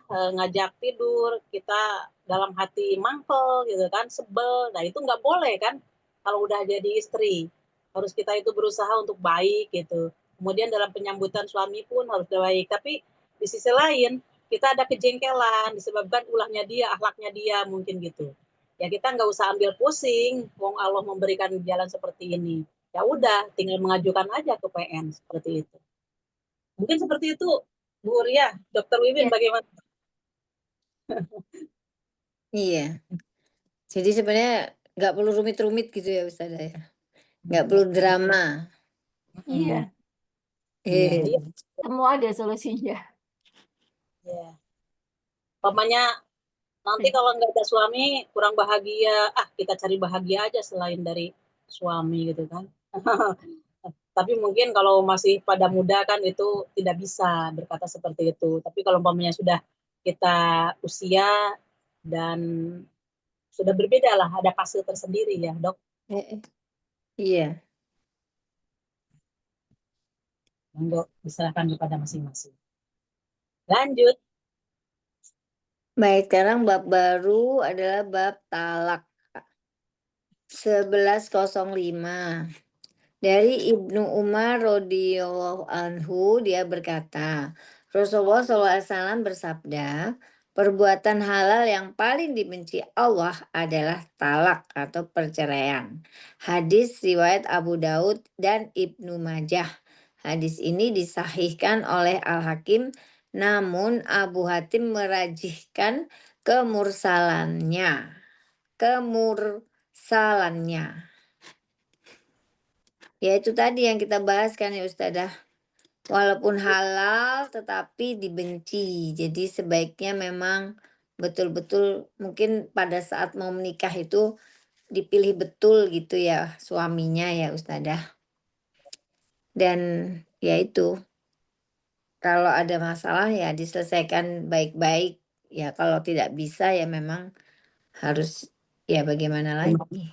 ngajak tidur, kita dalam hati mangkel gitu kan, sebel, nah itu nggak boleh kan kalau udah jadi istri. Harus kita itu berusaha untuk baik gitu. Kemudian dalam penyambutan suami pun harus baik. Tapi di sisi lain kita ada kejengkelan disebabkan ulahnya dia, akhlaknya dia mungkin gitu. Ya kita nggak usah ambil pusing, wong Allah memberikan jalan seperti ini. Ya udah, tinggal mengajukan aja ke PN seperti itu. Mungkin seperti itu, Bu Ria, Dokter Wiwin Ya, bagaimana? Iya. Jadi sebenarnya nggak perlu rumit-rumit gitu ya Ustazah ya? Nggak perlu drama. iya, Iya, iya, Iya. semua ada solusinya. iya. Umpamanya nanti kalau nggak ada suami kurang bahagia, kita cari bahagia aja selain dari suami gitu kan. Tapi mungkin kalau masih pada muda kan itu tidak bisa berkata seperti itu. Tapi kalau umpamanya sudah kita usia dan sudah berbeda lah, ada fase tersendiri ya dok. Eh, Iya. Monggo diserahkan kepada masing-masing. Lanjut. Baik, sekarang bab baru adalah bab talak. 1105. Dari Ibnu Umar radhiyallahu anhu dia berkata, Rasulullah SAW bersabda, perbuatan halal yang paling dibenci Allah adalah talak atau perceraian. Hadis riwayat Abu Daud dan Ibnu Majah. Hadis ini disahihkan oleh Al-Hakim, namun Abu Hatim merajihkan kemursalannya. Ya itu tadi yang kita bahas kan ya Ustazah. Walaupun halal tetapi dibenci. Jadi sebaiknya memang betul-betul mungkin pada saat mau menikah itu dipilih betul gitu ya suaminya ya Ustazah. Dan ya itu kalau ada masalah ya diselesaikan baik-baik. Ya kalau tidak bisa ya memang harus ya bagaimana lagi.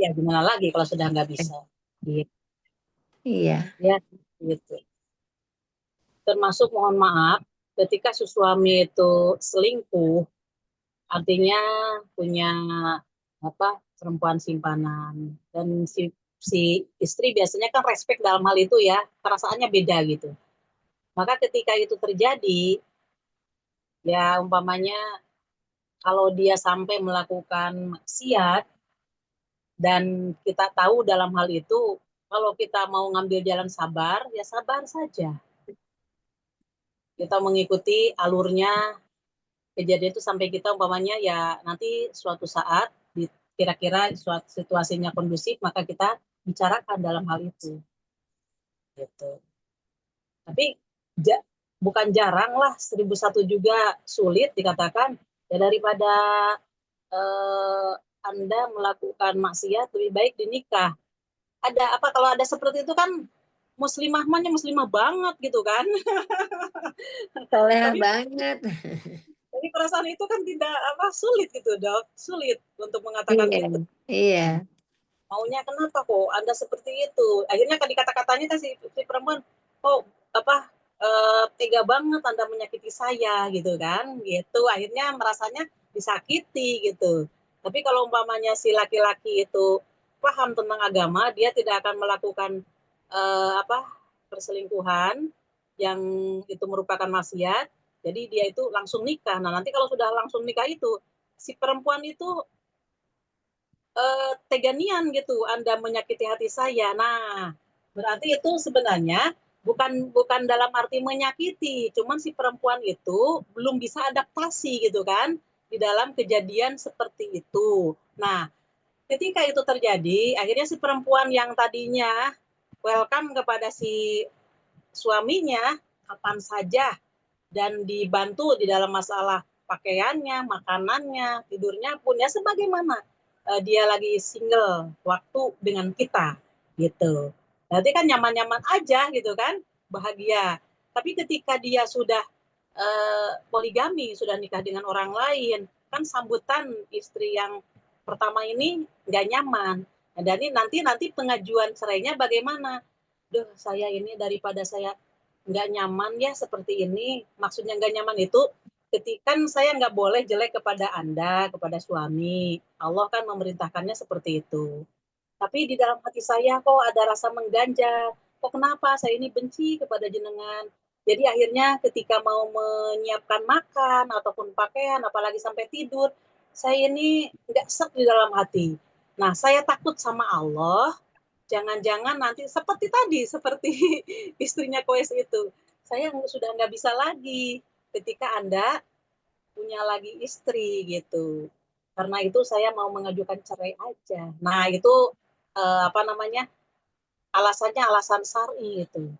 Ya gimana lagi kalau sudah nggak bisa. Gitu. Iya. Ya, gitu. termasuk mohon maaf ketika si suami itu selingkuh, artinya punya perempuan simpanan, dan si istri biasanya kan respect dalam hal itu ya, perasaannya beda gitu. Maka ketika itu terjadi, ya umpamanya kalau dia sampai melakukan maksiat dan kita tahu dalam hal itu, kalau kita mau ngambil jalan sabar, ya sabar saja. Kita mengikuti alurnya kejadian itu sampai kita umpamanya ya nanti suatu saat kira-kira situasinya kondusif, maka kita bicarakan dalam hal itu. Gitu. Tapi bukan jarang lah, 1001 juga sulit dikatakan. Ya daripada Anda melakukan maksiat, lebih baik dinikah. Kalau ada seperti itu kan muslimah muslimah banget gitu kan. Soleh tapi banget. Jadi perasaan itu kan tidak sulit gitu, Dok. Sulit untuk mengatakan Iya, gitu. iya. Maunya kenapa kok Anda seperti itu? Akhirnya kan dikata-katanya kan si perempuan, kok tega banget Anda menyakiti saya gitu kan. Gitu. Akhirnya merasanya disakiti gitu. Tapi kalau umpamanya si laki-laki itu paham tentang agama, dia tidak akan melakukan perselingkuhan yang itu merupakan maksiat. Jadi dia itu langsung nikah. Nah, nanti kalau sudah langsung nikah itu, si perempuan itu teganian gitu, Anda menyakiti hati saya. Nah, berarti itu sebenarnya bukan dalam arti menyakiti, cuman si perempuan itu belum bisa adaptasi gitu kan di dalam kejadian seperti itu. Nah, ketika itu terjadi, akhirnya si perempuan yang tadinya welcome kepada si suaminya kapan saja dan dibantu di dalam masalah pakaiannya, makanannya, tidurnya pun ya sebagaimana dia lagi single waktu dengan kita gitu. Berarti kan nyaman-nyaman aja gitu kan, bahagia. Tapi ketika dia sudah poligami, sudah nikah dengan orang lain, kan sambutan istri yang pertama ini nggak nyaman. Nah, dan nanti pengajuan cerainya bagaimana? Duh, saya ini daripada saya nggak nyaman ya seperti ini. Maksudnya nggak nyaman itu ketika saya nggak boleh jelek kepada Anda, kepada suami. Allah kan memerintahkannya seperti itu. Tapi di dalam hati saya kok ada rasa mengganjal. Kok kenapa saya ini benci kepada jenengan? Jadi akhirnya ketika mau menyiapkan makan ataupun pakaian, apalagi sampai tidur, saya ini nggak sek di dalam hati. Nah, saya takut sama Allah, jangan-jangan nanti seperti istrinya Koes itu, saya sudah nggak bisa lagi ketika Anda punya lagi istri gitu. Karena itu saya mau mengajukan cerai aja. Nah itu alasannya alasan syar'i itu.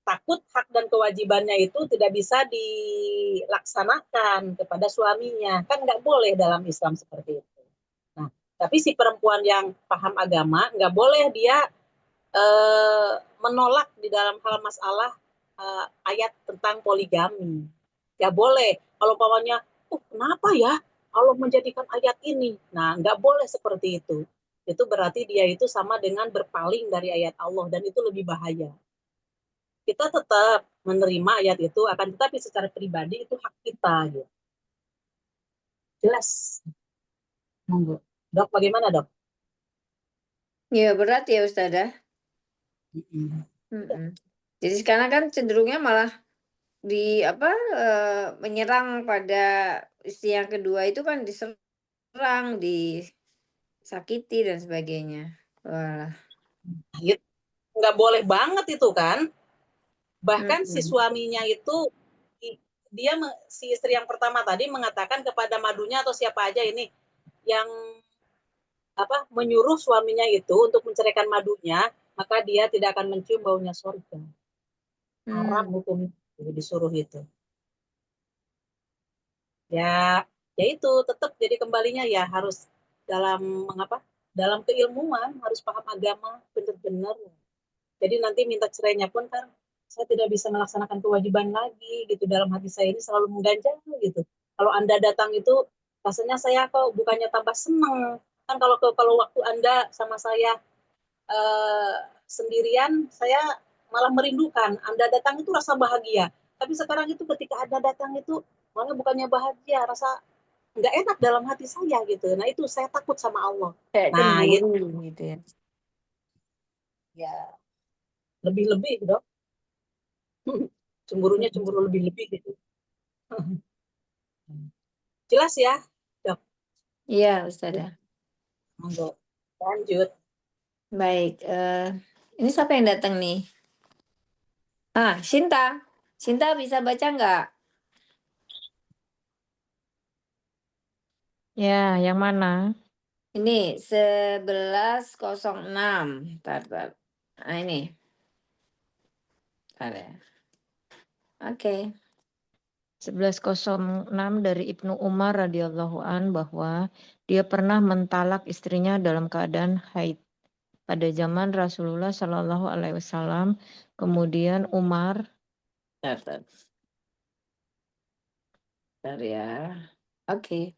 Takut hak dan kewajibannya itu tidak bisa dilaksanakan kepada suaminya. Kan nggak boleh dalam Islam seperti itu. Nah, tapi si perempuan yang paham agama nggak boleh dia menolak di dalam hal masalah ayat tentang poligami. Nggak boleh. Kalau pamannya, kenapa ya Allah menjadikan ayat ini? Nah, nggak boleh seperti itu. Itu berarti dia itu sama dengan berpaling dari ayat Allah, dan itu lebih bahaya. Kita tetap menerima ayat itu, akan tetapi secara pribadi itu hak kita. Gitu. Jelas. Monggo. Dok, bagaimana dok? Ya berat ya Ustazah. Mm-mm. Jadi sekarang kan cenderungnya malah menyerang pada istri yang kedua itu kan diserang, disakiti dan sebagainya. Wah. Nggak boleh banget itu kan. Bahkan si Mm-mm. suaminya itu si istri yang pertama tadi mengatakan kepada madunya atau siapa aja ini yang menyuruh suaminya itu untuk menceraikan madunya, maka dia tidak akan mencium baunya surga. Haram hukum disuruh itu. Ya, ya itu tetap jadi kembalinya ya harus dalam keilmuan, harus paham agama benar-benar. Jadi nanti minta cerainya pun kan saya tidak bisa melaksanakan kewajiban lagi gitu, dalam hati saya ini selalu mengganjal gitu. Kalau Anda datang itu rasanya saya kok bukannya tambah senang. Kan kalau waktu Anda sama saya sendirian, saya malah merindukan. Anda datang itu rasa bahagia. Tapi sekarang itu ketika Anda datang itu malah bukannya bahagia, rasa nggak enak dalam hati saya gitu. Nah itu saya takut sama Allah. Kayak Nah itu cemburu gitu ya. ya lebih-lebih dok. Cemburunya cemburu lebih-lebih gitu. Jelas ya dok. Iya, Ustazah. Monggo lanjut. Baik, ini siapa yang datang nih? Ah, Sinta. Sinta bisa baca nggak? Ya, yang mana? Ini 1106. Tar. Nah, ini. Tar ya. Oke. 1106 dari Ibnu Umar radhiyallahu an bahwa dia pernah mentalak istrinya dalam keadaan haid pada zaman Rasulullah Shallallahu Alaihi Wasallam. Kemudian Umar Tar ya. Oke.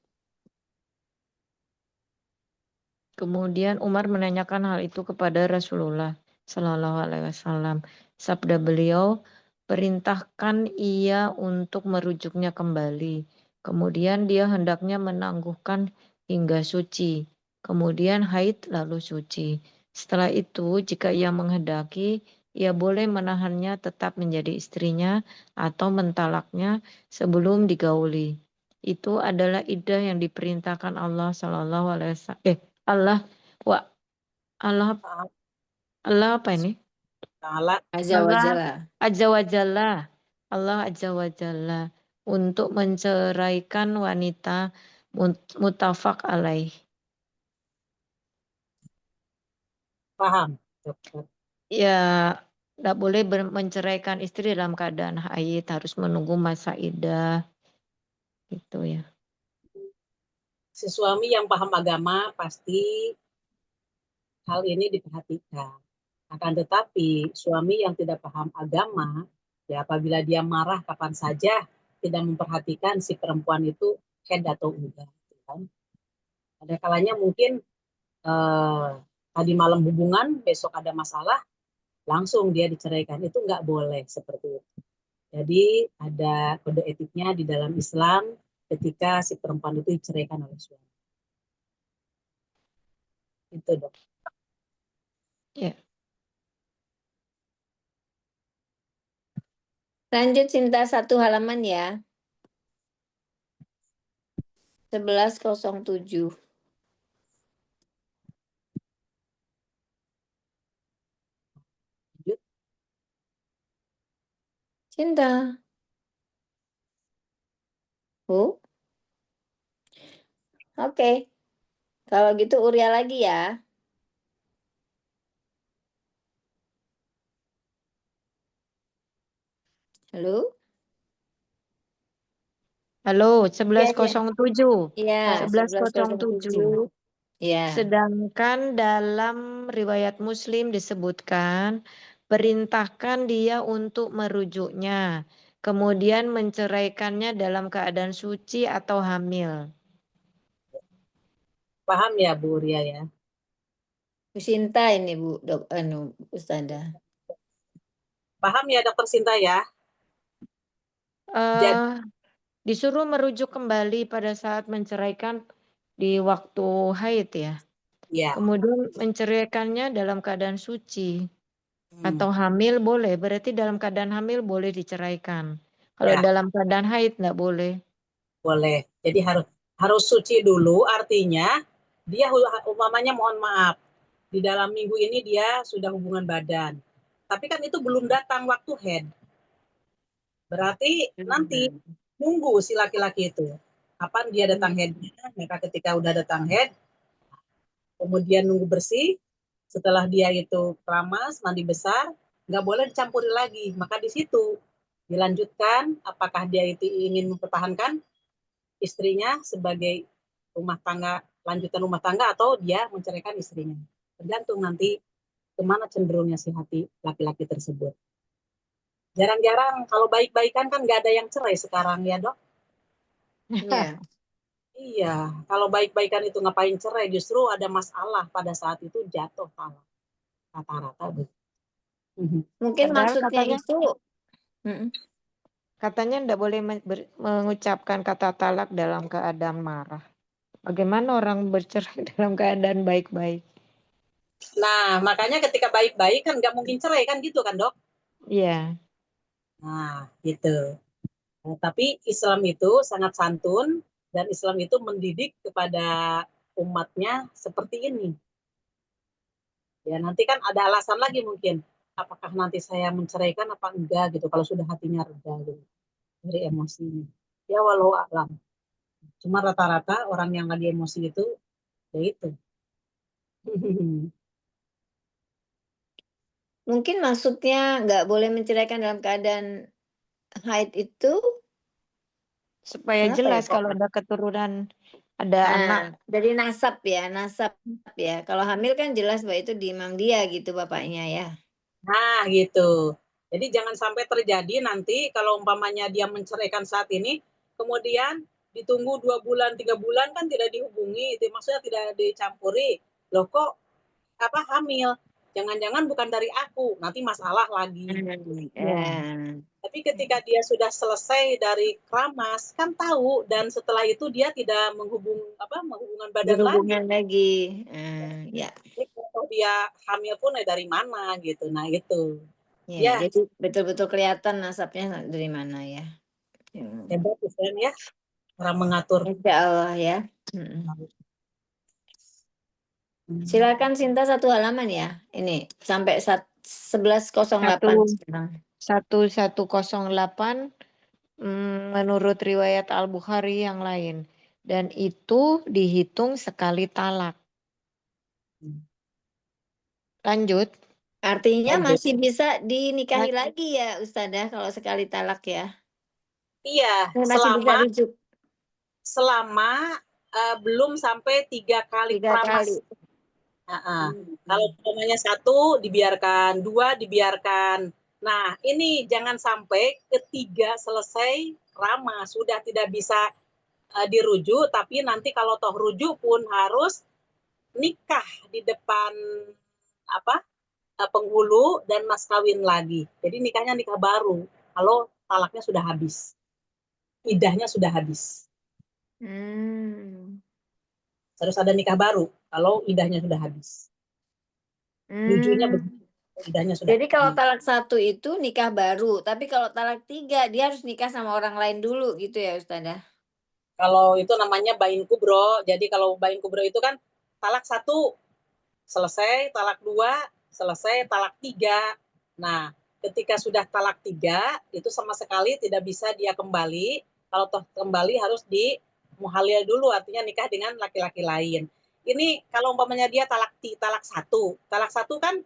Kemudian Umar menanyakan hal itu kepada Rasulullah Shallallahu Alaihi Wasallam. Sabda beliau, perintahkan ia untuk merujuknya kembali. Kemudian dia hendaknya menangguhkan hingga suci. Kemudian haid lalu suci. Setelah itu, jika ia menghendaki, ia boleh menahannya tetap menjadi istrinya atau mentalaknya sebelum digauli. Itu adalah iddah yang diperintahkan Allah Shallallahu Alaihi Wasallam. Allah apa ini? Taala Azza wa Allah Jalla. Azza wa Jalla. Allah Azza wa Jalla untuk menceraikan wanita mutafak alaih. paham dokter. Ya, tidak boleh menceraikan istri dalam keadaan haid, harus menunggu masa iddah. Gitu ya. Si suami yang paham agama pasti hal ini diperhatikan. Akan tetapi suami yang tidak paham agama, ya apabila dia marah kapan saja, tidak memperhatikan si perempuan itu head atau enggak. Kan? Ada kalanya mungkin tadi malam hubungan, besok ada masalah, langsung dia diceraikan. Itu nggak boleh seperti itu. Jadi ada kode etiknya di dalam Islam ketika si perempuan itu diceraikan oleh suami. Itu dok. Ya. Lanjut Sinta 1 halaman ya. 1107. Lanjut. Cinta. Oh, oke. Kalau gitu Uria lagi ya. Halo? Halo, Iya, iya. 1107. Iya, 1107. 1107. Iya. Sedangkan dalam riwayat Muslim disebutkan, perintahkan dia untuk merujuknya, kemudian menceraikannya dalam keadaan suci atau hamil. Paham ya Bu Ria ya? Bu Sinta ini Bu, Ustazah. Paham ya dokter Sinta ya? Jadi, Disuruh merujuk kembali pada saat menceraikan di waktu haid ya. ya. Kemudian menceraikannya dalam keadaan suci atau Hmm, hamil boleh. Berarti dalam keadaan hamil boleh diceraikan. Kalau ya, dalam keadaan haid nggak boleh. boleh. Jadi harus suci dulu, artinya dia umpamanya mohon maaf, di dalam minggu ini dia sudah hubungan badan. Tapi kan itu belum datang waktu head. Berarti nanti nunggu si laki-laki itu. Kapan dia datang headnya, maka ketika udah datang head, kemudian nunggu bersih, setelah dia itu keramas, mandi besar, nggak boleh dicampuri lagi. Maka di situ dilanjutkan apakah dia itu ingin mempertahankan istrinya sebagai rumah tangga, lanjutan rumah tangga, atau dia menceraikan istrinya. Tergantung nanti kemana cenderungnya si hati laki-laki tersebut. Jarang-jarang kalau baik-baikan kan nggak ada yang cerai sekarang ya dok. Iya. Iya, kalau baik-baikan itu ngapain cerai, justru ada masalah pada saat itu jatuh talak rata-rata. Mungkin Padahal maksudnya katanya itu mm, enggak boleh mengucapkan kata talak dalam keadaan marah. Bagaimana orang bercerai dalam keadaan baik-baik? Nah, makanya ketika baik-baik kan nggak mungkin cerai kan gitu kan, Dok? Iya. Nah, gitu. Nah, tapi Islam itu sangat santun dan Islam itu mendidik kepada umatnya seperti ini. Ya, nanti kan ada alasan lagi mungkin. Apakah nanti saya menceraikan apa enggak gitu kalau sudah hatinya reda gitu dari emosinya. Ya walau alam. Cuma rata-rata orang yang lagi emosi itu ya itu. mungkin maksudnya nggak boleh menceraikan dalam keadaan haid itu Supaya kenapa ya jelas Kak? kalau ada keturunan, ada anak. Nah, dari nasab ya. Kalau hamil kan jelas bahwa itu di Imam dia gitu bapaknya ya. Nah, gitu. Jadi jangan sampai terjadi nanti kalau umpamanya dia menceraikan saat ini, kemudian ditunggu 2 bulan, 3 bulan kan tidak dihubungi, itu maksudnya tidak dicampuri. Loh kok apa hamil? Jangan-jangan bukan dari aku, nanti masalah lagi. Ya. Tapi ketika dia sudah selesai dari keramas, kan tahu dan setelah itu dia tidak menghubungkan badan lagi. Berhubungan lagi. Ya. Jadi kalau dia hamil pun dari mana gitu. Nah, itu. Ya, Ya, jadi betul-betul kelihatan nasabnya dari mana ya. hebat Islam ya, cara mengatur. Insya Allah ya. Silakan Sinta satu halaman ya. Ini sampai 1108 sekarang. 1108 menurut riwayat Al-Bukhari yang lain. Dan itu dihitung sekali talak. Lanjut. Artinya Lanjut. masih bisa dinikahi Mas- lagi ya Ustazah kalau sekali talak ya. Iya, Masih bisa rujuk selama belum sampai 3 kali 3 kali. keramas. Kalau umpamanya 1 dibiarkan, 2 dibiarkan. Nah, ini jangan sampai ketiga selesai keramas, sudah tidak bisa dirujuk, tapi nanti kalau toh rujuk pun harus nikah di depan penghulu dan mas kawin lagi. Jadi nikahnya nikah baru kalau talaknya sudah habis, idahnya sudah habis. Harus ada nikah baru kalau idahnya sudah habis. Rujuknya begitu, idahnya sudah Jadi kalau habis. talak 1 itu nikah baru, tapi kalau talak 3 dia harus nikah sama orang lain dulu gitu ya Ustazah. Kalau itu namanya bain kubro. Jadi kalau bain kubro itu kan talak 1 selesai, talak 2 selesai, talak 3. Nah, ketika sudah talak 3 itu sama sekali tidak bisa dia kembali. Kalau toh kembali harus di muhalil dulu, artinya nikah dengan laki-laki lain. Ini kalau umpamanya dia talak 1. Talak 1 kan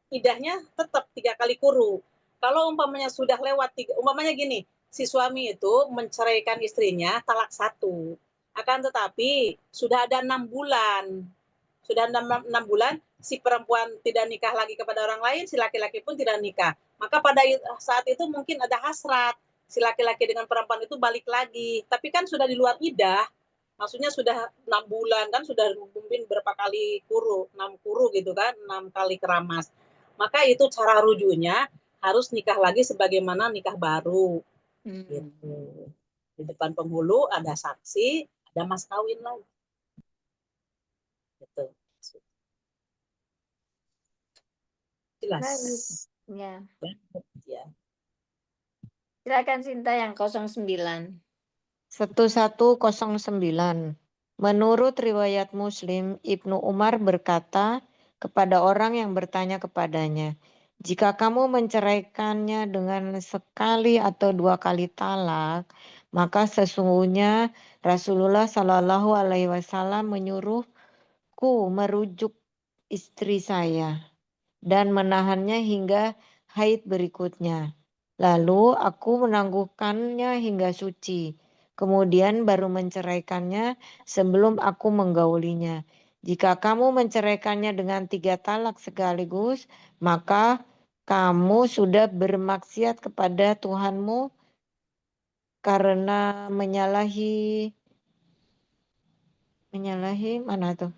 idahnya tetap 3 kali kuru. Kalau umpamanya sudah lewat 3, umpamanya gini, si suami itu menceraikan istrinya talak 1. Akan tetapi sudah ada 6 bulan. Sudah 6 bulan si perempuan tidak nikah lagi kepada orang lain, si laki-laki pun tidak nikah. Maka pada saat itu mungkin ada hasrat, si laki-laki dengan perempuan itu balik lagi. Tapi kan sudah di luar idah, maksudnya sudah 6 bulan kan sudah mungkin berapa kali kuru, 6 kuru gitu kan, 6 kali keramas. Maka itu cara rujuknya harus nikah lagi sebagaimana nikah baru. Gitu. Di depan penghulu ada saksi, ada mas kawin lagi. Gitu. Jelas. Ya. Ya. Silakan Sinta yang 09. 1109. Menurut riwayat Muslim, Ibnu Umar berkata kepada orang yang bertanya kepadanya, jika kamu menceraikannya dengan sekali atau 2 kali talak, maka sesungguhnya Rasulullah Shallallahu Alaihi Wasallam menyuruhku merujuk istri saya dan menahannya hingga haid berikutnya. Lalu aku menangguhkannya hingga suci. Kemudian baru menceraikannya sebelum aku menggaulinya. Jika kamu menceraikannya dengan 3 talak sekaligus, maka kamu sudah bermaksiat kepada Tuhanmu karena menyalahi mana tuh?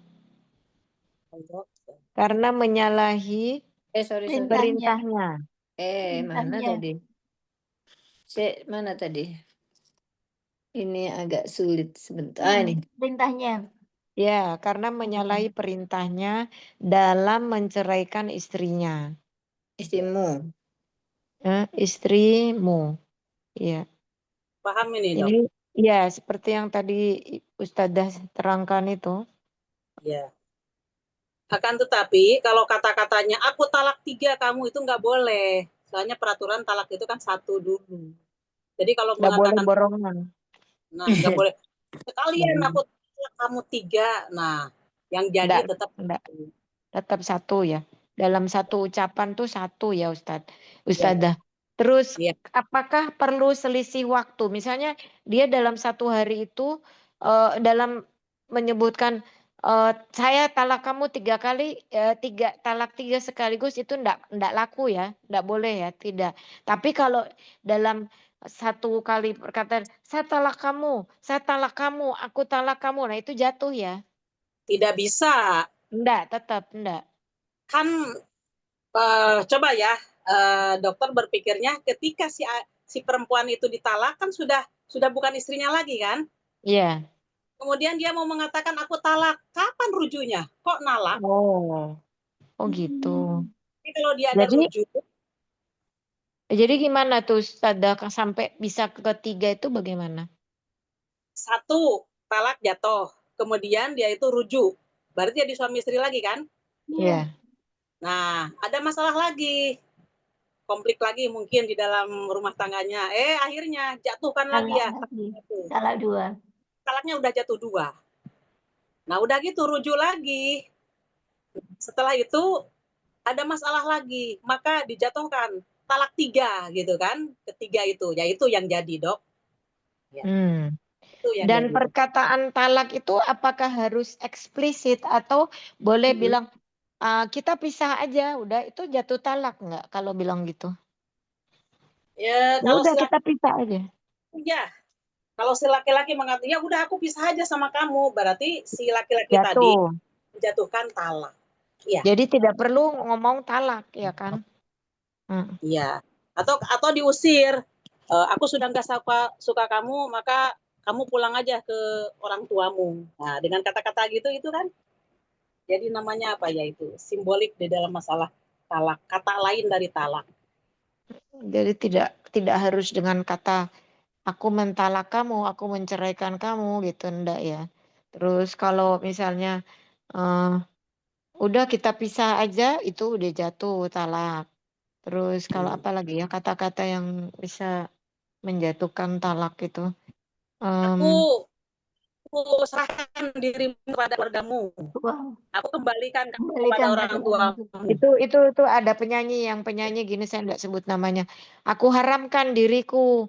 Karena menyalahi Sorry. Perintahnya. Perintahnya. Mana Perintahnya. tadi? Mana tadi? Ini agak sulit sebentar. Ini. Perintahnya. Ya, karena menyalahi perintahnya dalam menceraikan istrinya. Istrimu. Istrimu. Ya. Paham ini, Dok? Ini ya seperti yang tadi Ustadzah terangkan itu. Ya. Akan tetapi kalau kata-katanya aku talak 3 kamu itu nggak boleh. Soalnya peraturan talak itu kan 1 dulu. Jadi kalau Nggak boleh mengatakan, borongan. nah nggak boleh sekalian aku talak kamu 3. Nah, yang jadi tetap Tetap 1 ya. Dalam 1 ucapan tuh 1 ya ya. Ustadzah. Terus Ya. apakah perlu selisih waktu? Misalnya dia dalam 1 hari itu dalam menyebutkan saya talak kamu 3 kali, talak 3 sekaligus itu enggak laku ya, enggak boleh ya, tidak. Tapi kalau dalam 1 kali perkataan, saya talak kamu, aku talak kamu, nah itu jatuh ya? Tidak bisa. Tetap enggak. Kan coba ya, dokter berpikirnya ketika si perempuan itu ditalak kan sudah bukan istrinya lagi kan? Iya. Kemudian dia mau mengatakan aku talak, kapan rujunya? Kok nalak? Oh gitu. Jadi kalau dia ada rujuk, Jadi gimana tuh Ustadzah sampai bisa ke ketiga itu bagaimana? 1 talak jatuh, kemudian dia itu rujuk, berarti jadi suami istri lagi kan? Iya. Nah, ada masalah lagi, konflik lagi mungkin di dalam rumah tangganya. Akhirnya jatuhkan lagi ya. Talak 2. Talaknya udah jatuh 2. Nah, udah gitu rujuk lagi. Setelah itu ada masalah lagi, maka dijatuhkan talak 3 gitu kan. Ketiga itu, yaitu yang jadi, Dok. Ya. Itu yang Dan jadi, Dok. perkataan talak itu apakah harus eksplisit atau boleh bilang kita pisah aja, udah itu jatuh talak nggak kalau bilang gitu? Ya, Ya kalau udah kita pisah aja. ya, kalau si laki-laki mengatakan, ya udah aku pisah aja sama kamu, berarti si laki-laki tadi Jatuh. menjatuhkan talak. Iya. Jadi tidak perlu ngomong talak, ya kan? Iya. Atau diusir. Aku sudah nggak suka kamu, maka kamu pulang aja ke orang tuamu. Nah, dengan kata-kata gitu itu kan jadi namanya apa ya itu? Simbolik di dalam masalah talak, kata lain dari talak. Jadi tidak harus dengan kata aku mentalak kamu, aku menceraikan kamu gitu, enggak ya. Terus kalau misalnya udah kita pisah aja itu udah jatuh talak. Terus kalau apa lagi ya kata-kata yang bisa menjatuhkan talak itu. Aku serahkan dirimu kepada keluargamu. Aku kembalikan kamu kepada orang tuamu. Itu ada penyanyi gini saya enggak sebut namanya. Aku haramkan diriku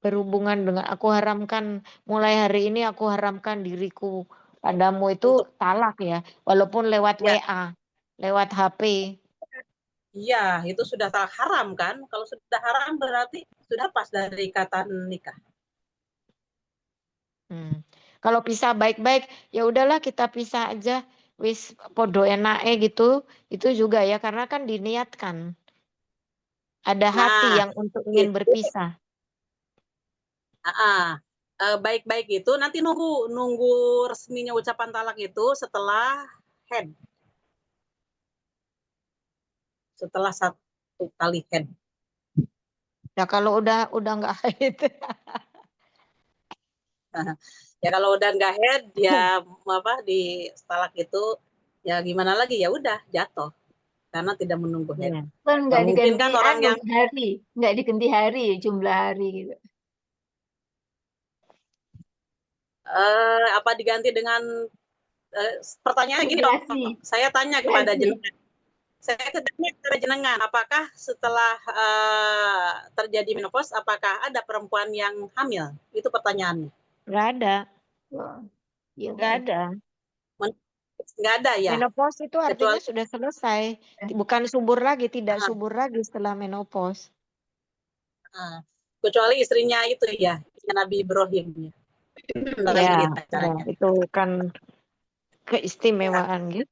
berhubungan dengan aku haramkan mulai hari ini aku haramkan diriku padamu itu talak ya walaupun lewat WA, lewat HP. Iya, itu sudah haram kan? Kalau sudah haram berarti sudah pas dari ikatan nikah. Kalau pisah baik-baik, ya udahlah kita pisah aja. Wis podo enake gitu. Itu juga ya karena kan diniatkan. Ada hati yang untuk ingin berpisah. Baik-baik itu nanti nunggu resminya ucapan talak itu setelah head. Setelah 1 kali head. Ya kalau udah nggak haid. Ya kalau udah nggak head ya di talak itu ya gimana lagi ya udah jatuh karena tidak menunggu head. Kan nggak mungkin diganti kan orang yang hari, nggak diganti hari jumlah hari gitu. Apa diganti dengan pertanyaan gini dong, saya tanya kepada jenengan. Saya tanya kepada jenengan, apakah setelah terjadi menopause, apakah ada perempuan yang hamil? Itu pertanyaannya. Nggak ada. Nggak ada. Nggak ada ya? Menopause itu artinya sudah selesai. Bukan subur lagi, tidak subur lagi setelah menopause. Kecuali istrinya itu ya, Nabi Ibrahim. Ya, itu kan keistimewaan gitu.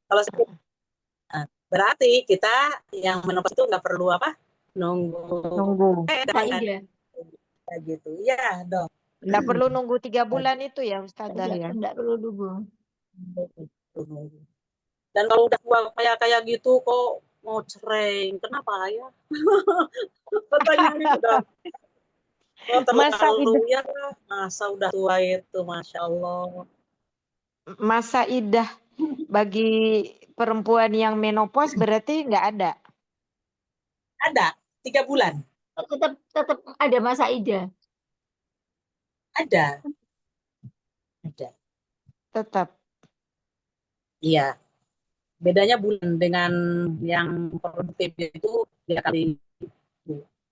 Berarti kita yang menopause itu nggak perlu apa? Nunggu. Iya, Kayak gitu. Iya dong. Nggak perlu nunggu 3 bulan itu ya Ustazah ya. tidak perlu nunggu. Dan kalau udah tua kayak gitu kok mau cerai, kenapa ya? Pertanyaan itu dong. Oh, Masa terlalu idah, ya, masa udah tua itu, Masya Allah. masa idah bagi perempuan yang menopause berarti nggak ada. Ada 3 bulan, Tetap ada masa idah. ada. Tetap. Iya, bedanya bulan dengan yang produktif itu 3 kali.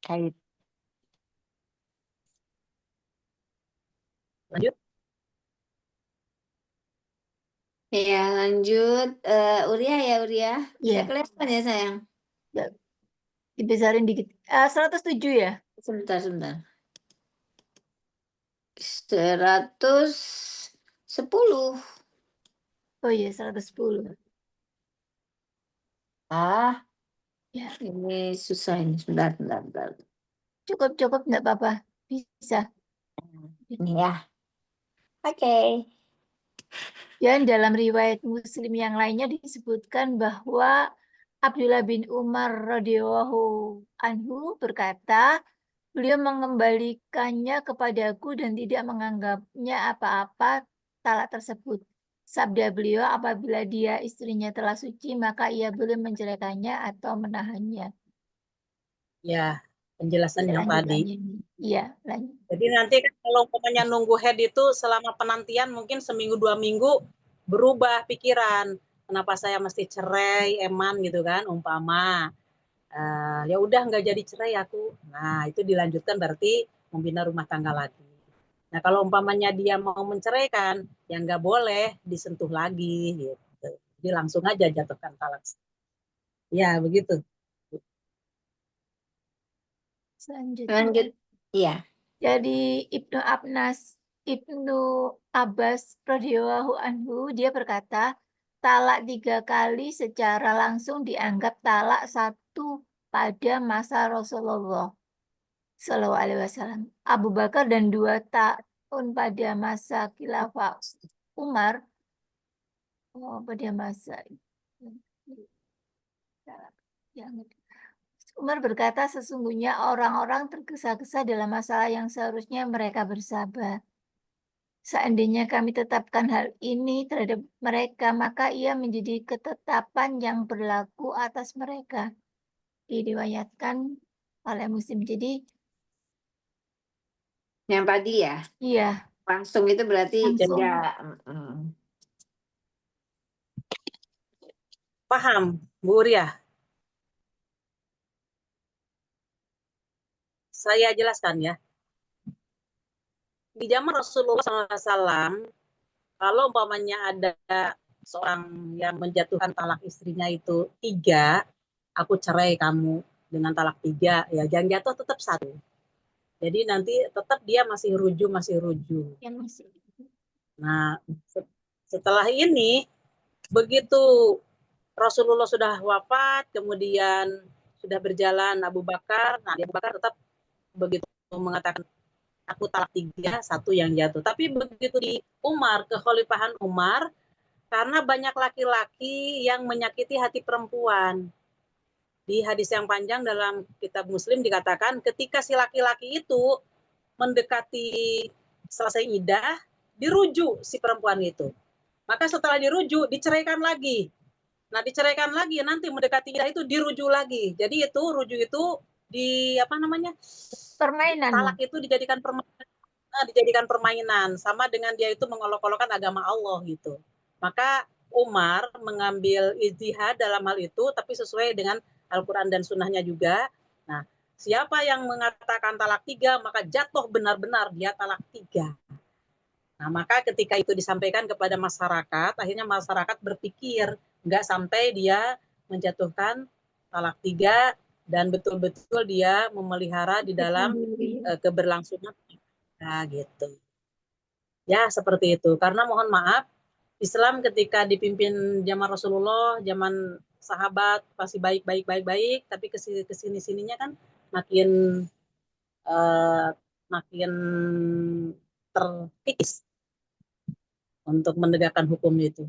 Kait. Lanjut. Ya, lanjut. Uria ya, Uria. Bisa Iya. kelihatan ya, sayang? Dibesarin dikit. 107 ya? Sebentar, sebentar. 110. Oh iya, 110. Ah, Ya, ini susah ini. Sebentar, sebentar, sebentar. cukup enggak apa-apa. Bisa. Ini ya. Oke. Dan dalam riwayat Muslim yang lainnya disebutkan bahwa Abdullah bin Umar radhiyallahu anhu berkata, beliau mengembalikannya kepadaku dan tidak menganggapnya apa-apa talak tersebut. Sabda beliau, apabila dia istrinya telah suci, maka ia boleh menceraikannya atau menahannya. Ya, penjelasan yang tadi. Iya, lanjut. Jadi nanti kan kalau umpamanya nunggu head itu selama penantian mungkin seminggu 2 minggu berubah pikiran. Kenapa saya mesti cerai, eman gitu kan, umpama. Ya udah nggak jadi cerai aku. Nah, itu dilanjutkan berarti membina rumah tangga lagi. Nah, kalau umpamanya dia mau menceraikan, ya nggak boleh disentuh lagi gitu. Jadi langsung aja jatuhkan talak. Ya, begitu. Selanjutnya. Lanjut. Iya. Jadi Ibnu Abbas radhiyallahu anhu dia berkata, talak 3 kali secara langsung dianggap talak 1 pada masa Rasulullah Shallallahu Alaihi Wasallam. Abu Bakar dan 2 tahun pada masa khilafah Umar. Pada masa Umar berkata, sesungguhnya orang-orang tergesa-gesa dalam masalah yang seharusnya mereka bersabar. Seandainya kami tetapkan hal ini terhadap mereka, maka ia menjadi ketetapan yang berlaku atas mereka. Diriwayatkan oleh Muslim. Jadi, Yang tadi ya. iya. Langsung itu berarti Langsung. enggak. Paham, Bu Uria? Saya jelaskan ya. Di zaman Rasulullah SAW, kalau umpamanya ada seorang yang menjatuhkan talak istrinya itu 3, aku cerai kamu dengan talak 3, ya jangan jatuh tetap 1. Jadi nanti tetap dia masih rujuk. Nah, setelah ini, begitu Rasulullah sudah wafat, kemudian sudah berjalan Abu Bakar, nah Abu Bakar tetap begitu mengatakan aku talak 3, 1 yang jatuh. Tapi begitu di Umar, kekhalifahan Umar, karena banyak laki-laki yang menyakiti hati perempuan. Di hadis yang panjang dalam kitab Muslim dikatakan ketika si laki-laki itu mendekati selesai idah, dirujuk si perempuan itu. Maka setelah dirujuk, diceraikan lagi. Nah, diceraikan lagi, nanti mendekati idah itu dirujuk lagi. Jadi itu rujuk itu di apa namanya? Permainan. Talak itu dijadikan permainan sama dengan dia itu mengolok-olokkan agama Allah gitu. Maka Umar mengambil ijtihad dalam hal itu tapi sesuai dengan Al-Quran dan sunnahnya juga. Nah, siapa yang mengatakan talak 3 maka jatuh benar-benar dia talak 3. Nah, maka ketika itu disampaikan kepada masyarakat, akhirnya masyarakat berpikir nggak sampai dia menjatuhkan talak 3 dan betul-betul dia memelihara di dalam keberlangsungan gitu. Ya, seperti itu. Karena mohon maaf, Islam ketika dipimpin zaman Rasulullah, zaman sahabat pasti baik, tapi kesini-sininya kan makin terkikis untuk menegakkan hukum itu.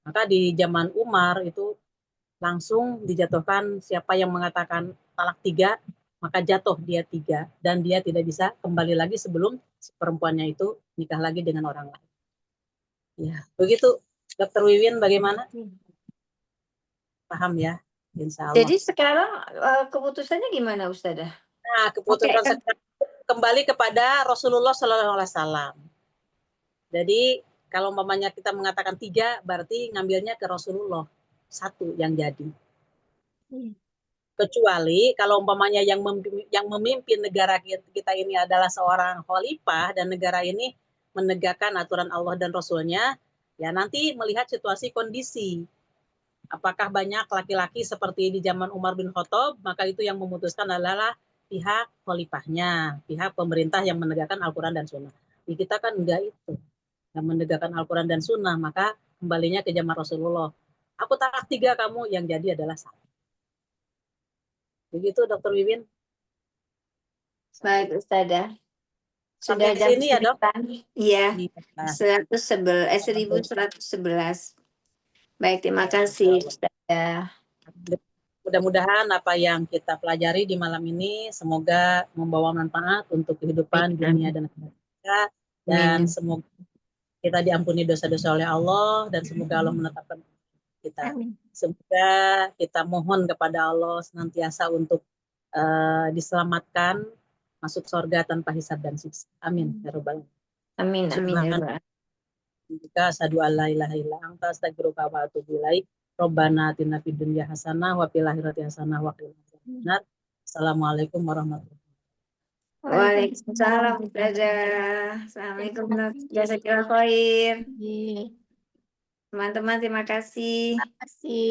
Maka di zaman Umar itu langsung dijatuhkan siapa yang mengatakan talak 3, maka jatuh dia 3 dan dia tidak bisa kembali lagi sebelum si perempuannya itu nikah lagi dengan orang lain. Ya, begitu. Dr. Wiwin bagaimana? Paham ya? Insya Allah. Jadi sekarang keputusannya gimana Ustazah? Nah, keputusan Oke, kan? sekarang kembali kepada Rasulullah SAW. Jadi kalau umpamanya kita mengatakan 3, berarti ngambilnya ke Rasulullah 1 yang jadi. Kecuali kalau umpamanya yang memimpin negara kita ini adalah seorang khalifah dan negara ini menegakkan aturan Allah dan Rasulnya, ya nanti melihat situasi kondisi. Apakah banyak laki-laki seperti di zaman Umar bin Khattab, maka itu yang memutuskan adalah pihak khalifahnya, pihak pemerintah yang menegakkan Al-Quran dan Sunnah. Di kita kan enggak itu, yang menegakkan Al-Quran dan Sunnah, maka kembalinya ke zaman Rasulullah. Aku talak 3, kamu yang jadi adalah 1. Begitu Dr. Wiwin. Baik Ustazah. Sudah Sampai di jam sini ya, Dok? 9. Iya. Iya. 1111. Baik, terima kasih Ustazah. Mudah-mudahan apa yang kita pelajari di malam ini semoga membawa manfaat untuk kehidupan dunia dan akhirat kita, dan semoga kita diampuni dosa-dosa oleh Allah dan semoga Allah menetapkan kita. Semoga kita mohon kepada Allah senantiasa untuk diselamatkan masuk surga tanpa hisab dan siksa. Amin ya rabbal alamin. Amin ya rabbal alamin. Jika asyhadu alla ilaha illa anta astaghfiruka wa atubu ilaik. Rabbana atina fid dunya hasanah wa fil akhirati hasanah wa qina adzabannar. Assalamualaikum warahmatullahi wabarakatuh. Waalaikumsalam Ustazah. Assalamualaikum jazakallahu khair. Teman-teman terima kasih. Terima kasih.